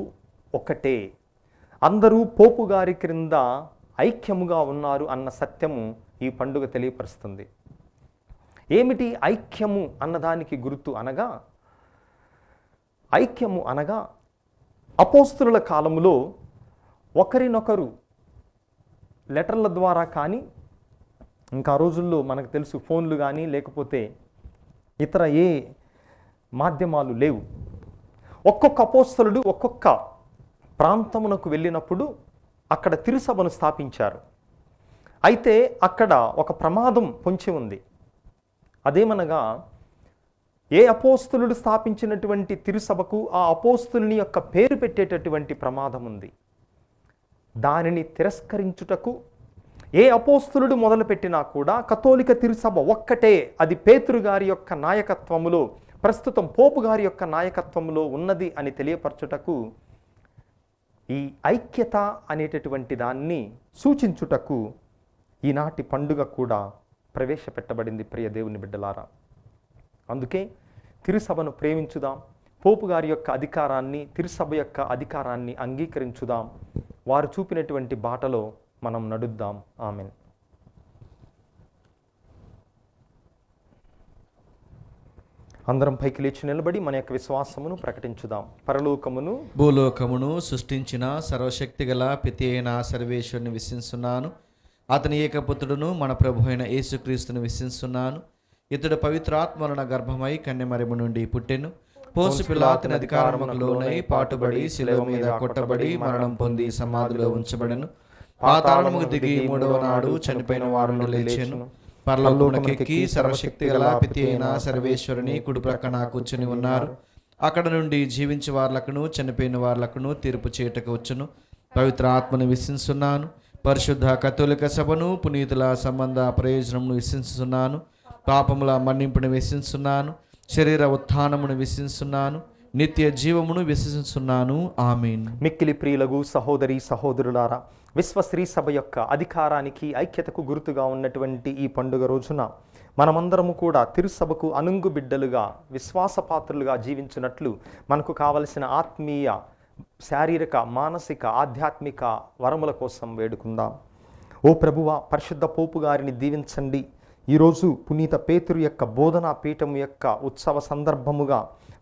ఒకటే, అందరూ పోపు గారి క్రింద ఐక్యముగా ఉన్నారు అన్న సత్యము ఈ పండుగ తెలియపరుస్తుంది. ఏమిటి ఐక్యము అన్నదానికి గుర్తు అనగా, ఐక్యము అనగా అపోస్తలుల కాలములో ఒకరినొకరు లెటర్ల ద్వారా కానీ, ఇంకా రోజుల్లో మనకు తెలుసు ఫోన్లు కానీ లేకపోతే ఇతర ఏ మాధ్యమాలు లేవు. ఒక్కొక్క అపోస్తలుడు ఒక్కొక్క ప్రాంతమునకు వెళ్ళినప్పుడు అక్కడ తిరుసభను స్థాపించారు. అయితే అక్కడ ఒక ప్రమాదం పొంచి ఉంది. అదేమనగా, ఏ అపోస్తలుడు స్థాపించినటువంటి తిరుసభకు ఆ అపోస్తలుని యొక్క పేరు పెట్టేటటువంటి ప్రమాదం ఉంది. దానిని తిరస్కరించుటకు ఏ అపోస్తలుడు మొదలుపెట్టినా కూడా కథోలిక తిరుసభ ఒక్కటే, అది పేతురు గారి యొక్క నాయకత్వములో, ప్రస్తుతం పోపు గారి యొక్క నాయకత్వంలో ఉన్నది అని తెలియపరచుటకు, ఈ ఐక్యత అనేటటువంటి దాన్ని సూచించుటకు ఈనాటి పండుగ కూడా ప్రవేశపెట్టబడింది. ప్రియ దేవుని బిడ్డలారా, అందుకే తిరుసభను ప్రేమించుదాం, పోపు గారి యొక్క అధికారాన్ని, తిరుసభ యొక్క అధికారాన్ని అంగీకరించుదాం, వారు చూపినటువంటి బాటలో మనం నడుద్దాం. ఆమెన్. అందరం పైకి లేచి నిలబడి మన యొక్క విశ్వాసమును ప్రకటించుదాం. పరలోకమును భూలోకమును సృష్టించిన సర్వశక్తిగల పితి అయిన సర్వేశ్వరుని విశ్వసిస్తున్నాను. అతని ఏకపుత్రుడును మన ప్రభు అయిన యేసుక్రీస్తుని విశ్వసిస్తున్నాను. ఇతడు పవిత్రాత్మన గర్భమై కన్యమరిమ నుండి పుట్టెను. పోసు పిలాతుని అధికారమునకు లోనై పాటుబడి శిలువ మీద కొట్టబడి మరణం పొంది సమాధిలో ఉంచబడెను. పాతాళముకు దిగి మూడవ నాడు చనిపోయిన వారిని లేచెను. పరలోకమునకెక్కి సర్వశక్తి గల పితి అయిన సర్వేశ్వరుని కుడి ప్రక్కన కూర్చుని ఉన్నారు. అక్కడ నుండి జీవించే వార్లకును చనిపోయిన వార్లకును తీర్పు చేయుటకు వచ్చును. పవిత్ర ఆత్మను విశ్వసిస్తున్నాను. పరిశుద్ధ కథోలిక సభను, పునీతుల సంబంధ ప్రయోజనమును విశ్వసిస్తున్నాను. పాపముల మన్నింపును విశ్వసిస్తున్నాను. శరీర ఉత్థానమును విశ్వసిస్తున్నాను. నిత్య జీవమును విశ్వసిస్తున్నాను. ఆమేన్. మిక్కిలి ప్రియులగు సహోదరి సహోదరులారా, విశ్వశ్రీ సభ యొక్క అధికారానికి, ఐక్యతకు గుర్తుగా ఉన్నటువంటి ఈ పండుగ రోజున మనమందరము కూడా తిరుసభకు అనుంగు బిడ్డలుగా, విశ్వాసపాత్రులుగా జీవించినట్లు మనకు కావలసిన ఆత్మీయ, శారీరక, మానసిక, ఆధ్యాత్మిక వరముల కోసం వేడుకుందాం. ఓ ప్రభువా, పరిశుద్ధ పోపు గారిని దీవించండి. ఈరోజు పునీత పేతురు యొక్క బోధనా పీఠం యొక్క ఉత్సవ సందర్భముగా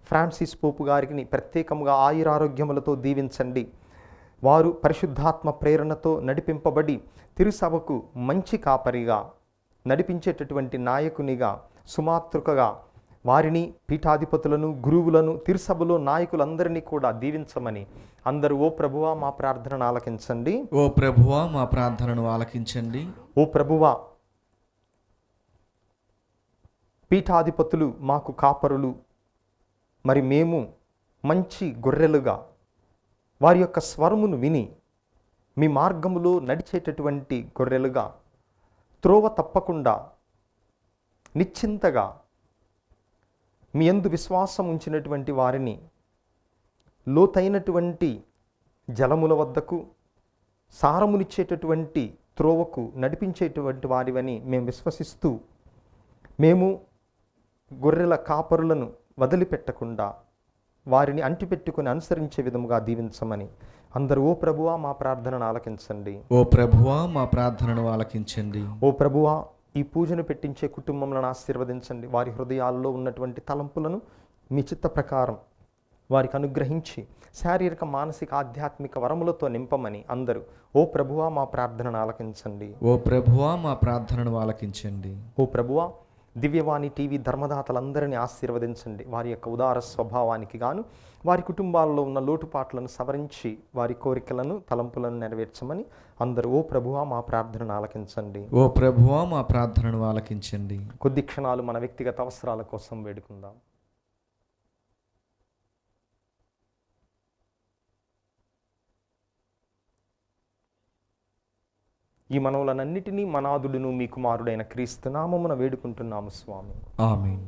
ఫ్రాన్సిస్ పోపు గారికి ప్రత్యేకముగా ఆయురారోగ్యములతో దీవించండి. వారు పరిశుద్ధాత్మ ప్రేరణతో నడిపింపబడి తిరుసభకు మంచి కాపరిగా, నడిపించేటటువంటి నాయకునిగా, సుమాతృకగా వారిని, పీఠాధిపతులను, గురువులను, తిరుసభలో నాయకులందరినీ కూడా దీవించమని అందరూ ఓ ప్రభువా మా ప్రార్థనను ఆలకించండి. ఓ ప్రభువా మా ప్రార్థనను ఆలకించండి. ఓ ప్రభువా, పీఠాధిపతులు మాకు కాపరులు, మరి మేము మంచి గొర్రెలుగా వారి యొక్క స్వరమును విని మీ మార్గములో నడిచేటటువంటి గొర్రెలుగా, త్రోవ తప్పకుండా నిశ్చింతగా మీ యందు విశ్వాసం ఉంచినటువంటి వారిని లోతైనటువంటి జలముల వద్దకు, సారమునిచ్చేటటువంటి త్రోవకు నడిపించేటువంటి వారివని మేము విశ్వసిస్తూ, మేము గొర్రెల కాపరులను వదిలిపెట్టకుండా వారిని అంటిపెట్టుకుని అనుసరించే విధముగా దీవించమని అందరూ ఓ ప్రభువా మా ప్రార్థనను ఆలకించండి. ఓ ప్రభువా మా ప్రార్థనను ఆలకించండి. ఓ ప్రభువా, ఈ పూజను పెట్టించే కుటుంబములను ఆశీర్వదించండి. వారి హృదయాల్లో ఉన్నటువంటి తలంపులను మీ చిత్త ప్రకారం వారికి అనుగ్రహించి శారీరక, మానసిక, ఆధ్యాత్మిక వరములతో నింపమని అందరూ ఓ ప్రభువా మా ప్రార్థనను ఆలకించండి. ఓ ప్రభువా మా ప్రార్థనను ఆలకించండి. ఓ ప్రభువా, దివ్యవాణి టీవీ ధర్మదాతలందరినీ ఆశీర్వదించండి. వారి యొక్క ఉదార స్వభావానికి గాను వారి కుటుంబాల్లో ఉన్న లోటుపాట్లను సవరించి వారి కోరికలను తలంపులను నెరవేర్చమని అందరూ ఓ ప్రభువా మా ప్రార్థనను ఆలకించండి. ఓ ప్రభువా మా ప్రార్థనను ఆలకించండి. కొద్ది క్షణాలు మన వ్యక్తిగత అవసరాల కోసం వేడుకుందాం. ఈ మనవులనన్నిటినీ మనాదుడును మీ కుమారుడైన క్రీస్తు నామమున వేడుకుంటున్నాము స్వామి. ఆమేన్.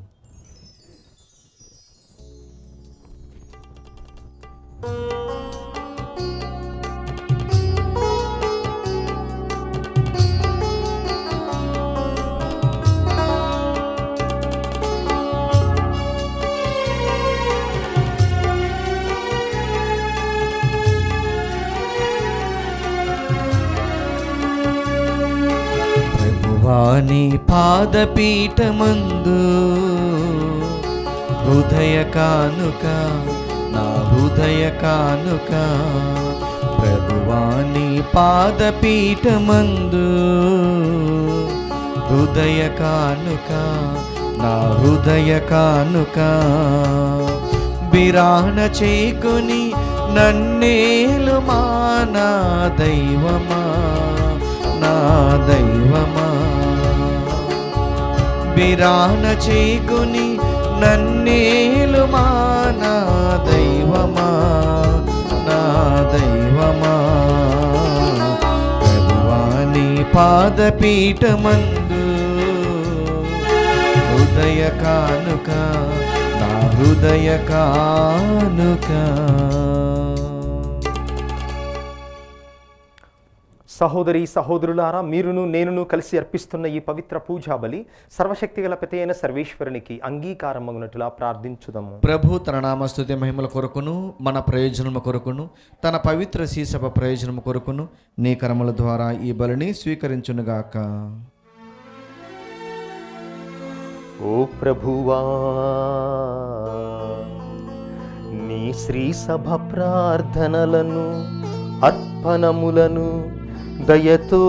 ప్రభువాని పాదపీఠమందు హృదయ కానుక, నా హృదయ కానుక. ప్రభువాని పాదపీఠమందు హృదయ కానుక, నా హృదయ కానుక. బిరాన చేకొని నన్నేలు మా నా దైవమా, నా దైవమా. బిరాన చేకొని నన్నేలు మా నా దైవమా, నా దైవమా. ప్రభువాని పాదపీఠమందు హృదయ కానుక, నా హృదయ కానుక. సహోదరి సహోదరులారా, మీరును నేనును కలిసి అర్పిస్తున్న ఈ పవిత్ర పూజా బలి సర్వశక్తిగల పిత అయిన సర్వేశ్వరునికి అంగీకారమగునట్లుగా ప్రార్థించుదాము. ప్రభు తన నామస్తుతి మహిమల కొరకును మన ప్రయోజనము కొరకును తన పవిత్ర శీసభ ప్రయోజనము కొరకును నీ కర్మల ద్వారా ఈ బలిని స్వీకరించునుగాక. ఓ ప్రభువా, నీ శ్రీ సభ ప్రార్థనలను అర్పణములను దయతో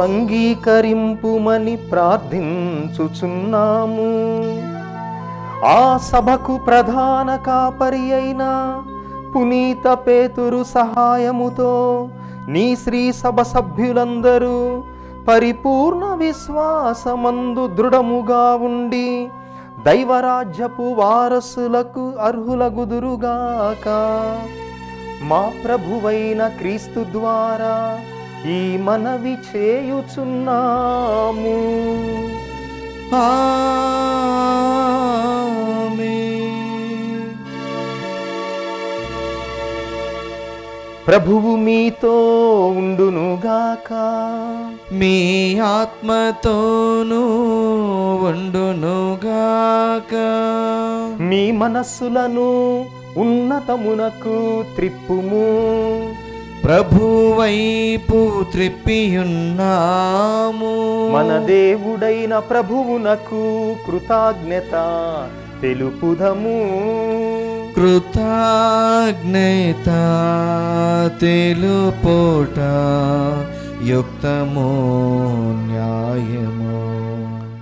అంగీకరింపుమని ప్రార్థించుచున్నాము. ఆ సభకు ప్రధాన కాపరి అయిన పునీత పేతురు సహాయముతో నీ శ్రీ సభ సభ్యులందరూ పరిపూర్ణ విశ్వాసమందు దృఢముగా ఉండి దైవరాజ్యపు వారసులకు అర్హులగుదురుగాక. మా ప్రభువైన క్రీస్తు ద్వారా ఈ మనవి చేయుచున్నాము. ఆమేన్. ప్రభువు మీతో ఉండునుగాక. మీ ఆత్మతోనూ ఉండునుగాక. మీ మనస్సులను ఉన్నతమునకు త్రిప్పుము. ప్రభువైపు త్రిప్పియున్నాము. మన దేవుడైన ప్రభువునకు కృతజ్ఞత తెలుపుదము. కృతజ్ఞత తెలుపుట యుక్తము, న్యాయము.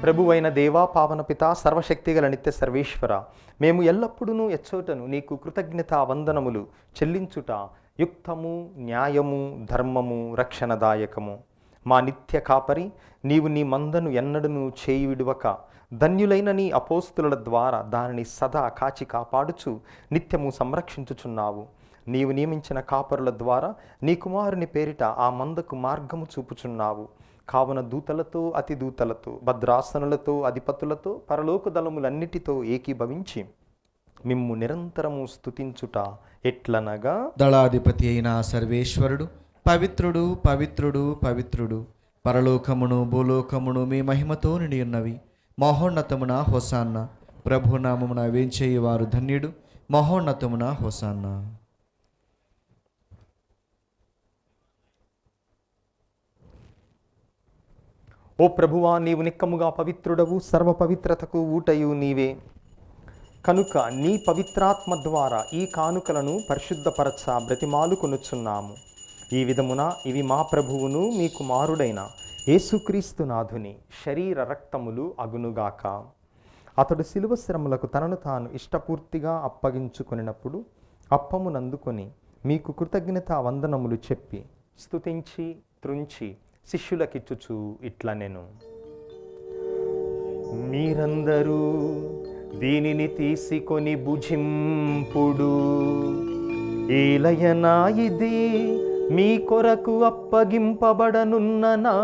ప్రభువైన దేవా, పావన పిత, సర్వశక్తిగల నిత్య సర్వేశ్వర, మేము ఎల్లప్పుడూ ఎచ్చోటను నీకు కృతజ్ఞత వందనములు చెల్లించుట యుక్తము, న్యాయము, ధర్మము, రక్షణదాయకము. మా నిత్య కాపరి, నీవు నీ మందను ఎన్నడను చేయి విడువక ధన్యులైన నీ అపోస్తుల ద్వారా దానిని సదా కాచి కాపాడుచు నిత్యము సంరక్షించుచున్నావు. నీవు నియమించిన కాపరుల ద్వారా నీ కుమారుని పేరిట ఆ మందకు మార్గము చూపుచున్నావు. కావున దూతలతో, అతి దూతలతో, భద్రాసనులతో, అధిపతులతో, పరలోక దళములన్నిటితో ఏకీభవించి మిమ్ము నిరంతరము స్తుతించుట ఎట్లనగా, దళాధిపతి అయిన సర్వేశ్వరుడు పవిత్రుడు, పవిత్రుడు, పవిత్రుడు, పరలోకమును భూలోకమును మీ మహిమతో నిండి ఉన్నవి. మహోన్నతమున హోసాన్న. ప్రభునామమున వేంచేయువారు ధన్యుడు. మహోన్నతమున హోసాన్న. ఓ ప్రభువా, నీవు నిక్కముగా పవిత్రుడవు, సర్వ పవిత్రతకు ఊటయు నీవే. కనుక నీ పవిత్రాత్మ ద్వారా ఈ కానుకలను పరిశుద్ధపరచ బ్రతిమాలు కొనుచున్నాము. ఈ విధమున ఇవి మా ప్రభువును మీ కుమారుడైన యేసుక్రీస్తు నాథుని శరీర రక్తములు అగునుగాక. అతడు శిలువ శ్రమలకు తనను తాను ఇష్టపూర్తిగా అప్పగించుకొనినప్పుడు అప్పమునందుకొని మీకు కృతజ్ఞతా వందనములు చెప్పి స్తుతించి త్రుంచి శిష్యులకిచ్చుచు ఇట్లా నేను, మీరందరూ దీనిని తీసుకొని భుజింపుడు, ఏలయనా ఇది మీ కొరకు అప్పగింపబడనున్న నా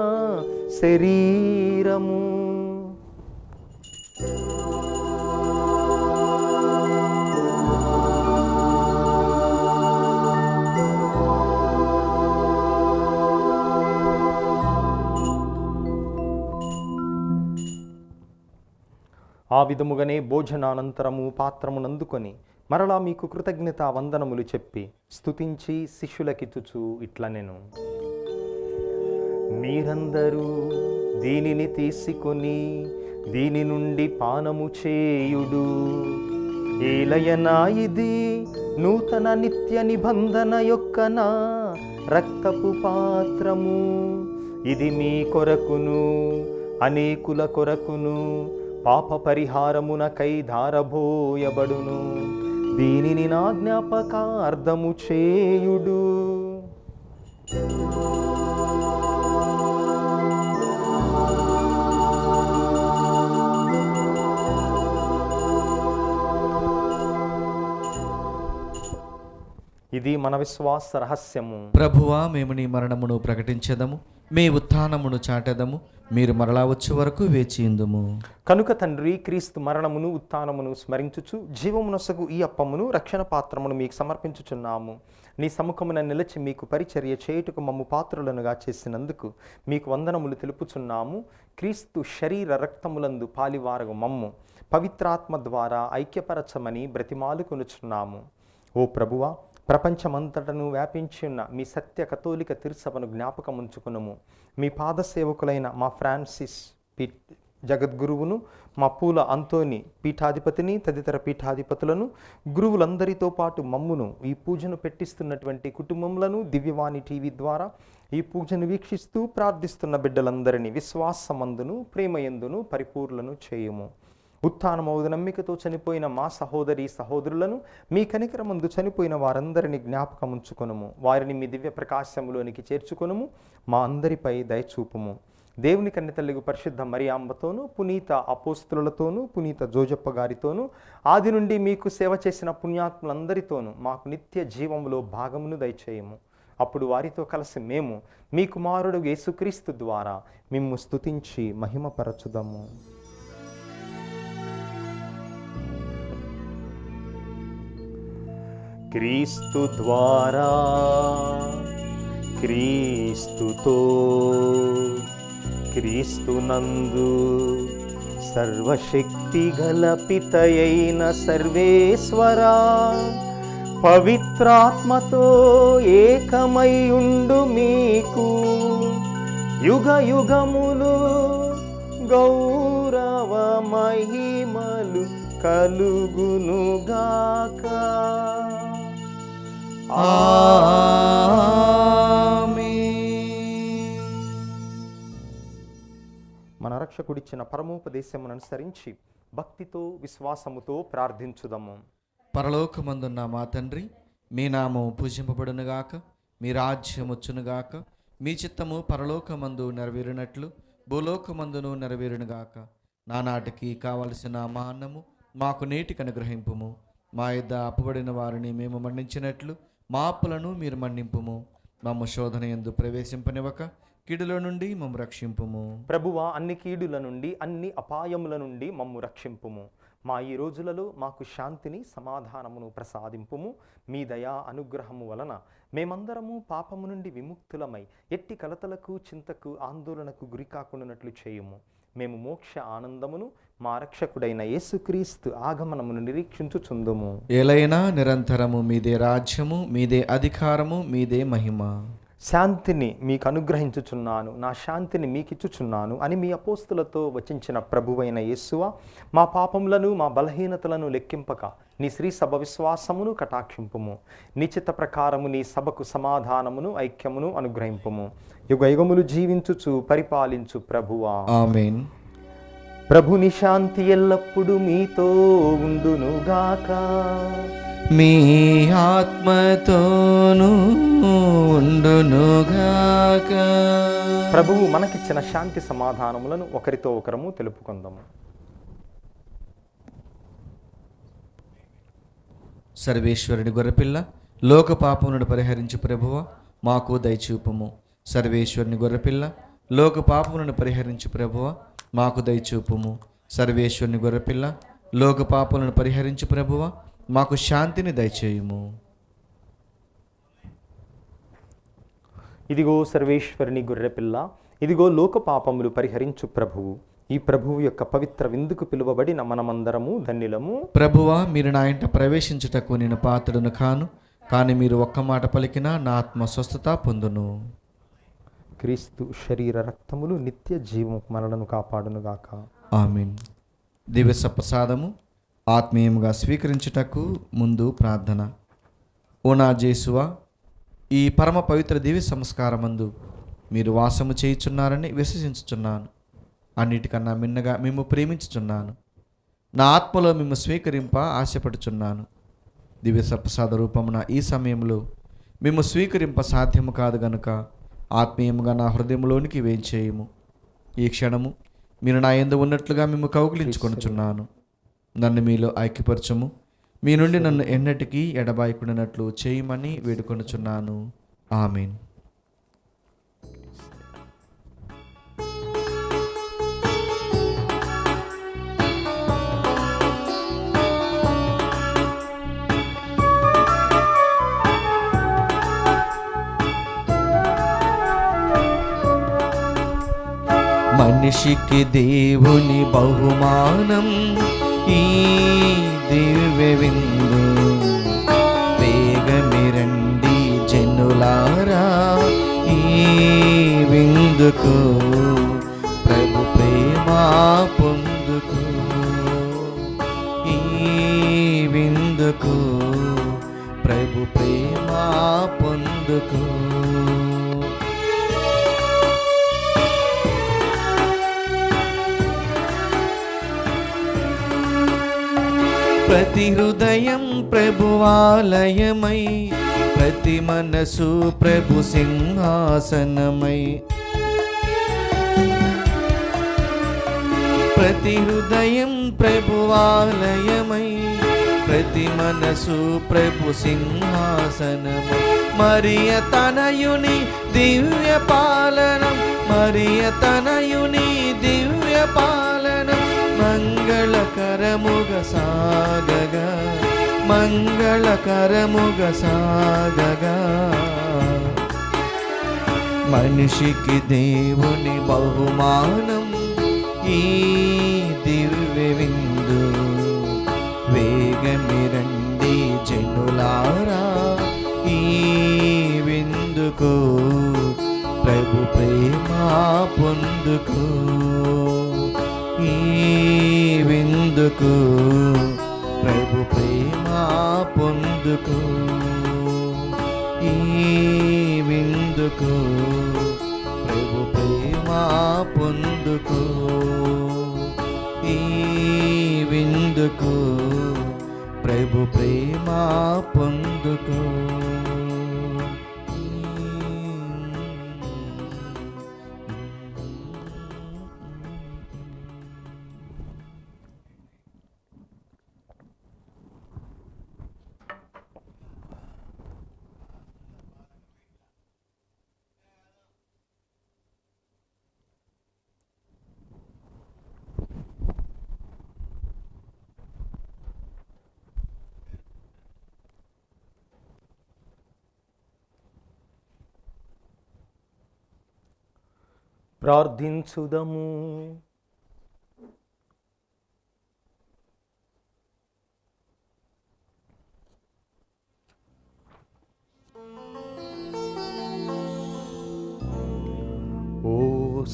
శరీరము. ఆ విధముగానే భోజనానంతరము పాత్రమునందుకొని మరలా మీకు కృతజ్ఞతా వందనములు చెప్పి స్తుతించి శిష్యులకిచ్చుచు ఇట్లా నేను, మీరందరూ దీనిని తీసుకొని దీని నుండి పానము చేయుడు, ఏలయనా ఇది నూతన నిత్య నిబంధన యొక్క నా రక్తపు పాత్రము, ఇది మీ కొరకును అనేకుల కొరకును పాప పరిహారమునకై ధారబోయబడును, దీనిని నా జ్ఞాపకార్థము చేయుడు. ఇది మన విశ్వాస రహస్యము. ప్రభువా, మేము నీ మరణమును ప్రకటించెదము, మీ ఉత్థానమును చాటెదము, మీరు మరలా వచ్చే వరకు వేచియుందుము. కనుక తండ్రి, క్రీస్తు మరణమును ఉత్థానమును స్మరించుచు జీవమునొసగు ఈ అప్పమును రక్షణ పాత్రమును మీకు సమర్పించుచున్నాము. నీ సముఖమున నిలిచి మీకు పరిచర్య చేయుటకు మమ్ము పాత్రులనుగా చేసినందుకు మీకు వందనములు తెలుపుచున్నాము. క్రీస్తు శరీర రక్తములందు పాలివారగు మమ్ము పవిత్రాత్మ ద్వారా ఐక్యపరచమని బ్రతిమాలుకొనుచున్నాము. ఓ ప్రభువా, ప్రపంచమంతటను వ్యాపించి ఉన్న మీ సత్య కథోలిక తిరుసభను జ్ఞాపకముంచుకునుము. మీ పాదసేవకులైన మా ఫ్రాన్సిస్ జగద్గురువును, మా పూల అంతోని పీఠాధిపతిని, తదితర పీఠాధిపతులను, గురువులందరితో పాటు మమ్మును ఈ పూజను పెట్టిస్తున్నటువంటి కుటుంబములను దివ్యవాణి టీవీ ద్వారా ఈ పూజను వీక్షిస్తూ ప్రార్థిస్తున్న బిడ్డలందరినీ విశ్వాసమందును ప్రేమయందును పరిపూర్ణను చేయుము. ఉత్థానమౌదు నమ్మికతో చనిపోయిన మా సహోదరి సహోదరులను, మీ కనికరమందు చనిపోయిన వారందరినీ జ్ఞాపకముంచుకొనుము. వారిని మీ దివ్య ప్రకాశములోనికి చేర్చుకొనుము. మా అందరిపై దయచూపుము. దేవుని కన్యతల్లి పరిశుద్ధ మరియాంబతోనూ, పునీత అపోస్తులతోనూ, పునీత జోజప్ప గారితోనూ, ఆది నుండి మీకు సేవ చేసిన పుణ్యాత్ములందరితోనూ మాకు నిత్య జీవములో భాగమును దయచేయము. అప్పుడు వారితో కలిసి మేము మీ కుమారుడు యేసుక్రీస్తు ద్వారా మిమ్ము స్తుతించి మహిమపరచుదము. క్రీస్తు ద్వారా, క్రీస్తుతో, క్రీస్తునందు సర్వశక్తి గల పితయైన సర్వేశ్వరా, పవిత్రాత్మతో ఏకమై ఉండు మీకు యుగ యుగములు గౌరవ మహిమలు కలుగునుగాక. మన రక్షకుడిచ్చిన పరమోపదేశమును అనుసరించి భక్తితో విశ్వాసముతో ప్రార్థించుదము. పరలోకమందున్న మా తండ్రి, మీ నామము పూజింపబడునుగాక, మీ రాజ్యం వచ్చునుగాక, మీ చిత్తము పరలోకమందు నెరవేరినట్లు భూలోకమందును నెరవేరునుగాక. నానాటికి కావలసిన మా అన్నము మాకు నేటికి అనుగ్రహింపుము. మా యొద్ద అప్పుబడిన వారిని మేము మన్నించినట్లు మా అప్పులను మీరు మన్నింపుము. మమ్మ శోధన యందు ప్రవేశింపనివ్వక కీడుల నుండి మమ్ము రక్షింపుము. ప్రభువా, అన్ని కీడుల నుండి అన్ని అపాయముల నుండి మమ్ము రక్షింపుము. మా ఈ రోజులలో మాకు శాంతిని సమాధానమును ప్రసాదింపుము. మీ దయా అనుగ్రహము వలన మేమందరము పాపము నుండి విముక్తులమై ఎట్టి కలతలకు చింతకు ఆందోళనకు గురి కాకుండానట్లు చేయుము. మేము మోక్ష ఆనందమును మా రక్షకుడైన యేసుక్రీస్తు ఆగమనమును నిరీక్షించుచుందుము. ఏలైనా నిరంతరము మీదే రాజ్యము, మీదే అధికారము, మీదే మహిమ. శాంతిని మీకు అనుగ్రహించుచున్నాను, నా శాంతిని మీకు ఇచ్చుచున్నాను అని మీ అపోస్తులతో వచించిన ప్రభువైన యేసువా, మా పాపములను మా బలహీనతలను లెక్కింపక నీ శ్రీ సభ విశ్వాసమును కటాక్షింపుము. నీ చిత్త ప్రకారము నీ సభకు సమాధానమును ఐక్యమును అనుగ్రహింపుము. యుగ యుగములు జీవించుచు పరిపాలించు ప్రభువా. ఆమేన్. ప్రభుని శాంతి ఎల్లప్పుడూ మీతో ఉండునుగాక. మీ ఆత్మతోనూ ఉండునుగాక. ప్రభువు మనకిచ్చిన శాంతి సమాధానములను ఒకరితో ఒకరము తెలుపుకుందాము. సర్వేశ్వరుని గొర్రెపిల్ల, లోక పాపములను పరిహరించు ప్రభువా, మాకు దయచూపుము. సర్వేశ్వరుని గొర్రెపిల్ల, లోక పాపములను పరిహరించు ప్రభువా, మాకు దయచూపుము. సర్వేశ్వరుని గొర్రెపిల్ల, లోక పాపములను పరిహరించు ప్రభువా, మాకు శాంతిని దయచేయుము. ఇదిగో సర్వేశ్వరుని గొర్రెపిల్ల, ఇదిగో లోక పాపములు పరిహరించు ప్రభువు. ఈ ప్రభువు యొక్క పవిత్ర విందుకు పిలువబడిన మనమందరము ధన్యులము. ప్రభువా, మీరు నా ఇంట ప్రవేశించుటకు నేను పాత్రుడను కాను, కానీ మీరు ఒక్క మాట పలికినా నా ఆత్మ స్వస్థత పొందును. క్రీస్తు శరీర రక్తములు నిత్య జీవము మనలను కాపాడునుగాక. ఆమేన్. దివ్య సప్రసాదము ఆత్మీయముగా స్వీకరించుటకు ముందు ప్రార్థన. ఓ నా జేసువా, ఈ పరమ పవిత్ర దివ్య సంస్కారమందు మీరు వాసము చేయుచున్నారని విశ్వసించుచున్నాను. అన్నిటికన్నా మిన్నగా మేము ప్రేమించుచున్నాను. నా ఆత్మలో మేము స్వీకరింప ఆశపడుచున్నాను. దివ్య సప్రసాద రూపమున ఈ సమయంలో మేము స్వీకరింప సాధ్యము కాదు గనుక ఆత్మీయముగా నా హృదయంలోనికి వేంచేయము. ఈ క్షణము మీరు నా యందు ఉన్నట్లుగా మేము కౌగిలించుకొనుచున్నాను. నన్ను మీలో ఐక్యపరచము. మీ నుండి నన్ను ఎన్నటికీ ఎడబాయకుండానట్లు చేయమని వేడుకొనుచున్నాను. ఆమేన్. మనిషికి దేవుని బహుమానం ఈ దివ్య విందు. వేగమిరండి జనులారా ఈ విందుకు, ప్రభు ప్రేమ పొందుకు. ఈ విందుకు ప్రభు ప్రేమ పొందుకు. ప్రతి హృదయం ప్రభువాలయమై, ప్రతి మనసు ప్రభు సింహాసనమై. ప్రతి హృదయం ప్రభువాలయమై, ప్రతి మనసు ప్రభు సింహాసనమై. మరియ తనయుని దివ్య పాలనం, మరియ తనయుని దివ్య పాలనం మంగళకరముగ సాగగా, మంగళకరముగ సాగగా. మనిషికి దేవుని బహుమానం ఈ దివ్య విందు. వేగమిరండి జనులారా ఈ విందుకు, ప్రభు ప్రేమ పొందుకు. ఈ విందుకు ప్రభు ప్రేమ పొందుకు. ఈ విందుకు ప్రభు ప్రేమ పొందుకు. ఈ విందుకు ప్రభు ప్రేమ పొందుకు. ప్రార్థించుదము.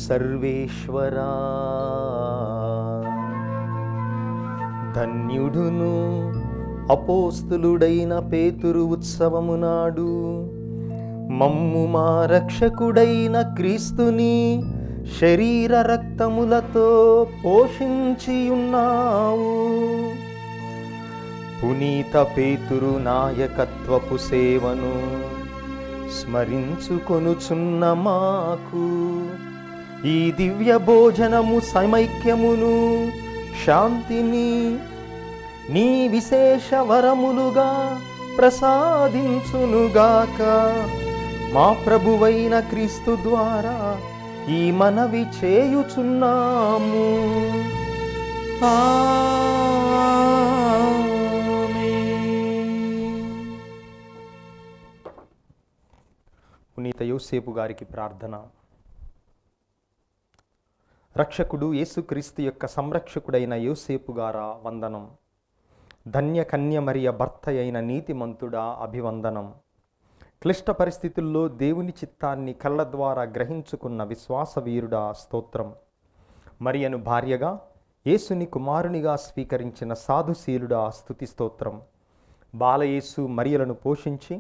సర్వేశ్వరా. ధన్యుడును అపోస్తులుడైన పేతురు ఉత్సవము నాడు మమ్ము మా రక్షకుడైన క్రీస్తుని శరీర రక్తములతో పోషించి ఉన్నావు. పునీత పేతురు నాయకత్వపు సేవను స్మరించుకొనుచున్న మాకు ఈ దివ్య భోజనము సమైక్యమును శాంతిని నీ విశేష వరములుగా ప్రసాదించునుగాక. మా ప్రభువైన క్రీస్తు ద్వారా ఈ మనవి చేయుచున్నాము. పునీత యోసేపు గారికి ప్రార్థన. రక్షకుడు యేసుక్రీస్తు యొక్క సంరక్షకుడైన యోసేపు గారా వందనం. ధన్య కన్య మరియ భర్త అయిన నీతిమంతుడా అభివందనం. క్లిష్ట పరిస్థితుల్లో దేవుని చిత్తాన్ని కళ్ళ ద్వారా గ్రహించుకున్న విశ్వాసవీరుడా స్తోత్రం. మరియను భార్యగా యేసుని కుమారునిగా స్వీకరించిన సాధుశీలుడా స్తుతి స్తోత్రం. బాలయేసు మరియలను పోషించి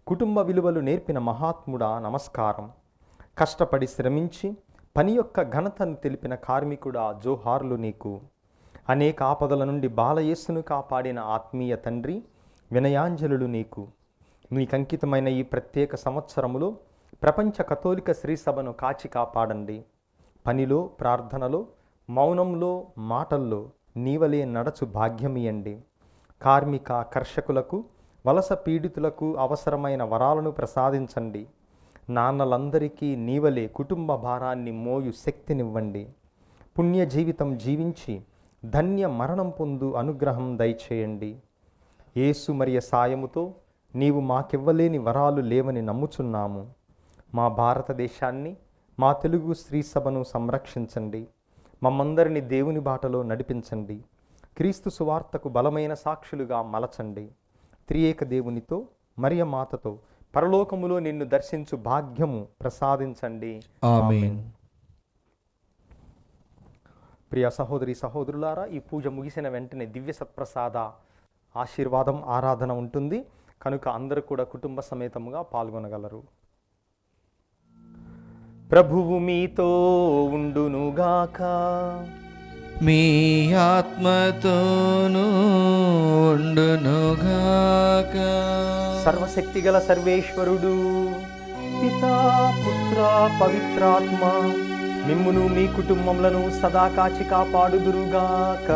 కుటుంబ విలువలు నేర్పిన మహాత్ముడా నమస్కారం. కష్టపడి శ్రమించి పని యొక్క ఘనతను తెలిపిన కార్మికుడా జోహార్లు నీకు. అనేక ఆపదల నుండి బాలయేసును కాపాడిన ఆత్మీయ తండ్రి వినయాంజలులు నీకు. నీకంకితమైన ఈ ప్రత్యేక సంవత్సరములో ప్రపంచ కథోలిక శ్రీసభను కాచి కాపాడండి. పనిలో, ప్రార్థనలో, మౌనంలో, మాటల్లో నీవలే నడచు భాగ్యమియండి. కార్మిక కర్షకులకు, వలస పీడితులకు అవసరమైన వరాలను ప్రసాదించండి. నాన్నలందరికీ నీవలే కుటుంబ భారాన్ని మోయు శక్తినివ్వండి. పుణ్య జీవితం జీవించి ధన్య మరణం పొందు అనుగ్రహం దయచేయండి. యేసు మరియ సాయముతో నీవు మాకివ్వలేని వరాలు లేవని నమ్ముచున్నాము. మా భారతదేశాన్ని, మా తెలుగు స్త్రీ సభను సంరక్షించండి. మమ్మందరిని దేవుని బాటలో నడిపించండి. క్రీస్తు సువార్తకు బలమైన సాక్షులుగా మలచండి. త్రియేక దేవునితో, మరియ మాతతో పరలోకములో నిన్ను దర్శించు భాగ్యము ప్రసాదించండి. ఆమేన్. ప్రియ సహోదరి సహోదరులారా, ఈ పూజ ముగిసిన వెంటనే దివ్య సత్ప్రసాద ఆశీర్వాదం ఆరాధన ఉంటుంది కనుక అందరూ కూడా కుటుంబ సమేతముగా పాల్గొనగలరు. ప్రభువు మీతో ఉండునుగాక. మీ ఆత్మతోనూ ఉండునుగాక. సర్వశక్తిగల సర్వేశ్వరుడు పితా, పుత్ర, పవిత్రాత్మ మిమ్మును మీ కుటుంబములను సదా కాచి కాపాడుదురుగాక.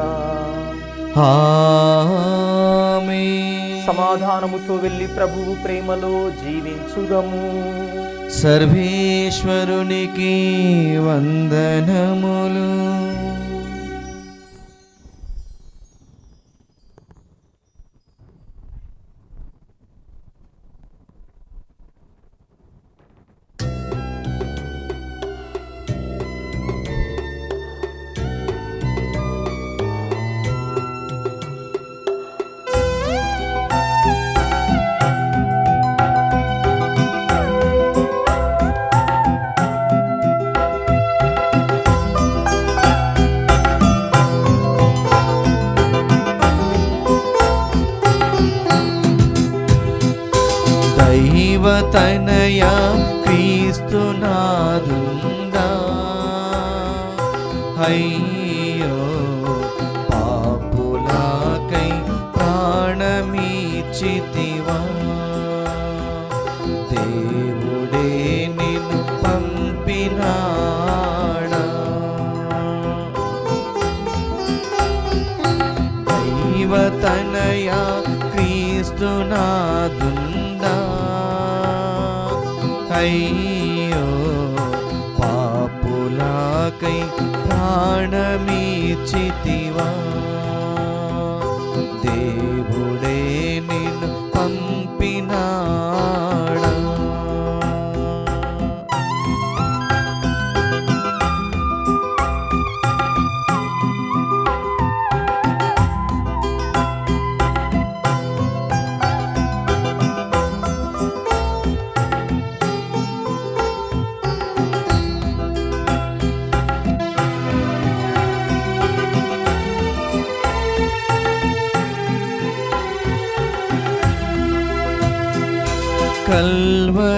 ఆమేన్. సమాధానముతో వెళ్ళి ప్రభువు ప్రేమలో జీవించుదము. సర్వేశ్వరునికి వందనములు. దైవతనయ క్రీస్తునాదుందా, అయ్యో పాపులకై ప్రాణమిచ్చితివా. దేవుడే నిన్ను పంపినాడా. దైవతనయ క్రీస్తునాదుందా, అయ్యో పాపులకై ప్రాణమిచ్చితివా. దేవుడే నిన్ను పంపినాడా.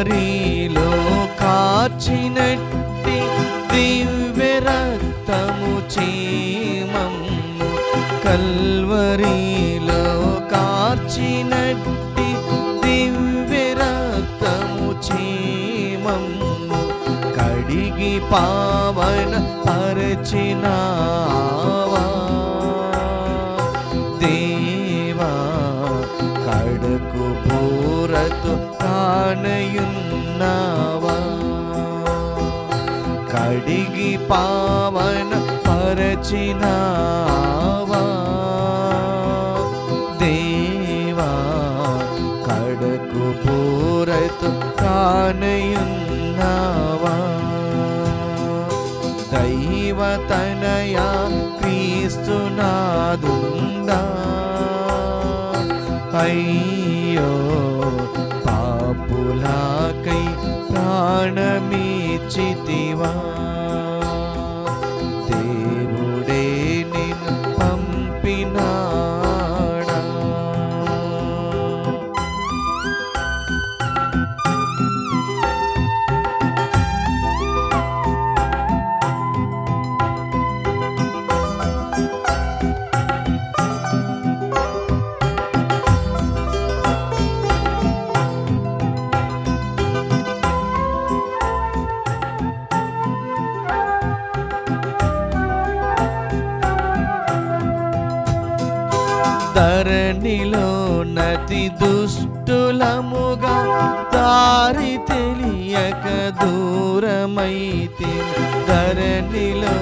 కల్వరిలో కార్చినట్టి దివ్య రక్తము చీమమ్ము, కల్వరిలో కార్చినట్టి దివ్య రక్తము చీమమ్ము, కడిగి పావన పరచినావా దేవా, కడకు పూరతో కానయున్నావా, కడిగి పావన పరచినావా దేవా, కడకు పూరతో కానయున్నావా. దైవతనయా క్రీస్తునాదుండా, అయ్యో పాపులాకై ప్రాణమిచ్చితివా, దేవుడే నిన్ను పంపినాడా. ధరణిలో నతి దుష్టులముగా దారి తెలియక దూరమైతే, ధరణిలో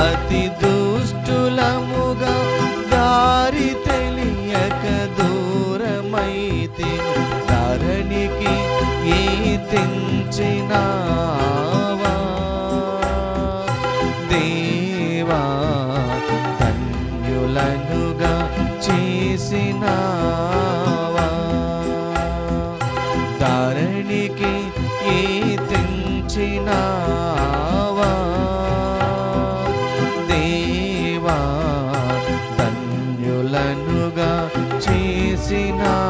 అతి దుష్టులముగా దారి తెలియక దూరమైతే, ధరణికి ఏ తెంచినావా దేవా, ధన్యులనుగా చేసినావా, ధరణికి ఏ తెంచినావా దేవా, ధన్యులనుగా చేసినావా.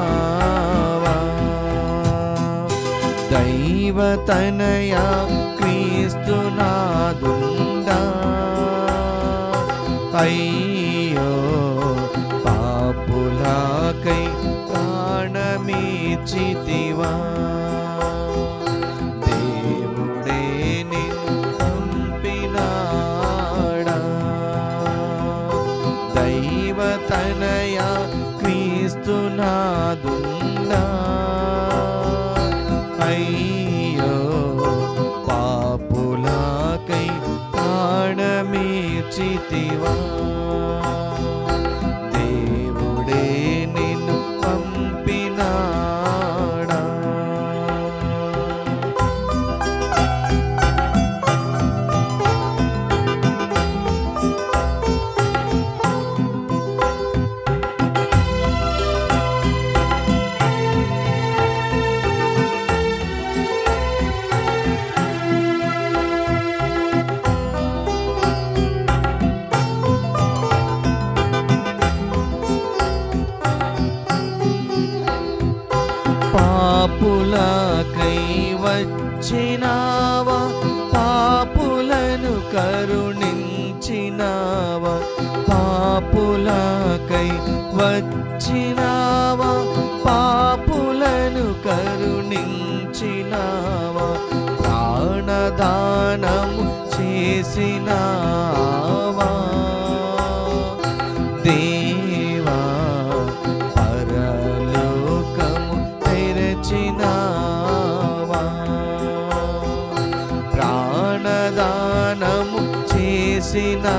దైవతనయా క్రీస్తునాదుండా, అయ్యో పాపులాకై ప్రాణమిచ్చితివా, దేవుడే నిన్ను పంపినాడా. దైవతనయా క్రీస్తునాదుండా, అయ్యో పాపులాకై ప్రాణమిచ్చితివా, దేవుడే నిన్ను పంపినాడా. పాపులకై వచ్చినావా, పాపులను కరుణించినావా, పాపులకై వచ్చినావా, పాపులను కరుణించినావా, ప్రాణదానము చేసినావా దేవా, పరలోకము తెరచినావా, ప్రాణదానము చేసినావా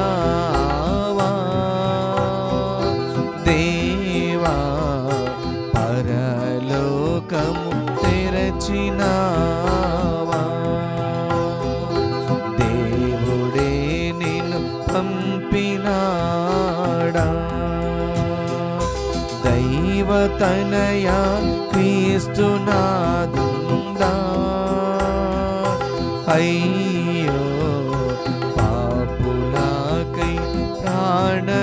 దేవా, పరలోకము తెరచినావా, దేవుడే నిన్ను పంపినాడా. దైవతనయా క్రీస్తునాదుండా, అయ్యో పాపులాకై ప్రాణమిచ్చితివా,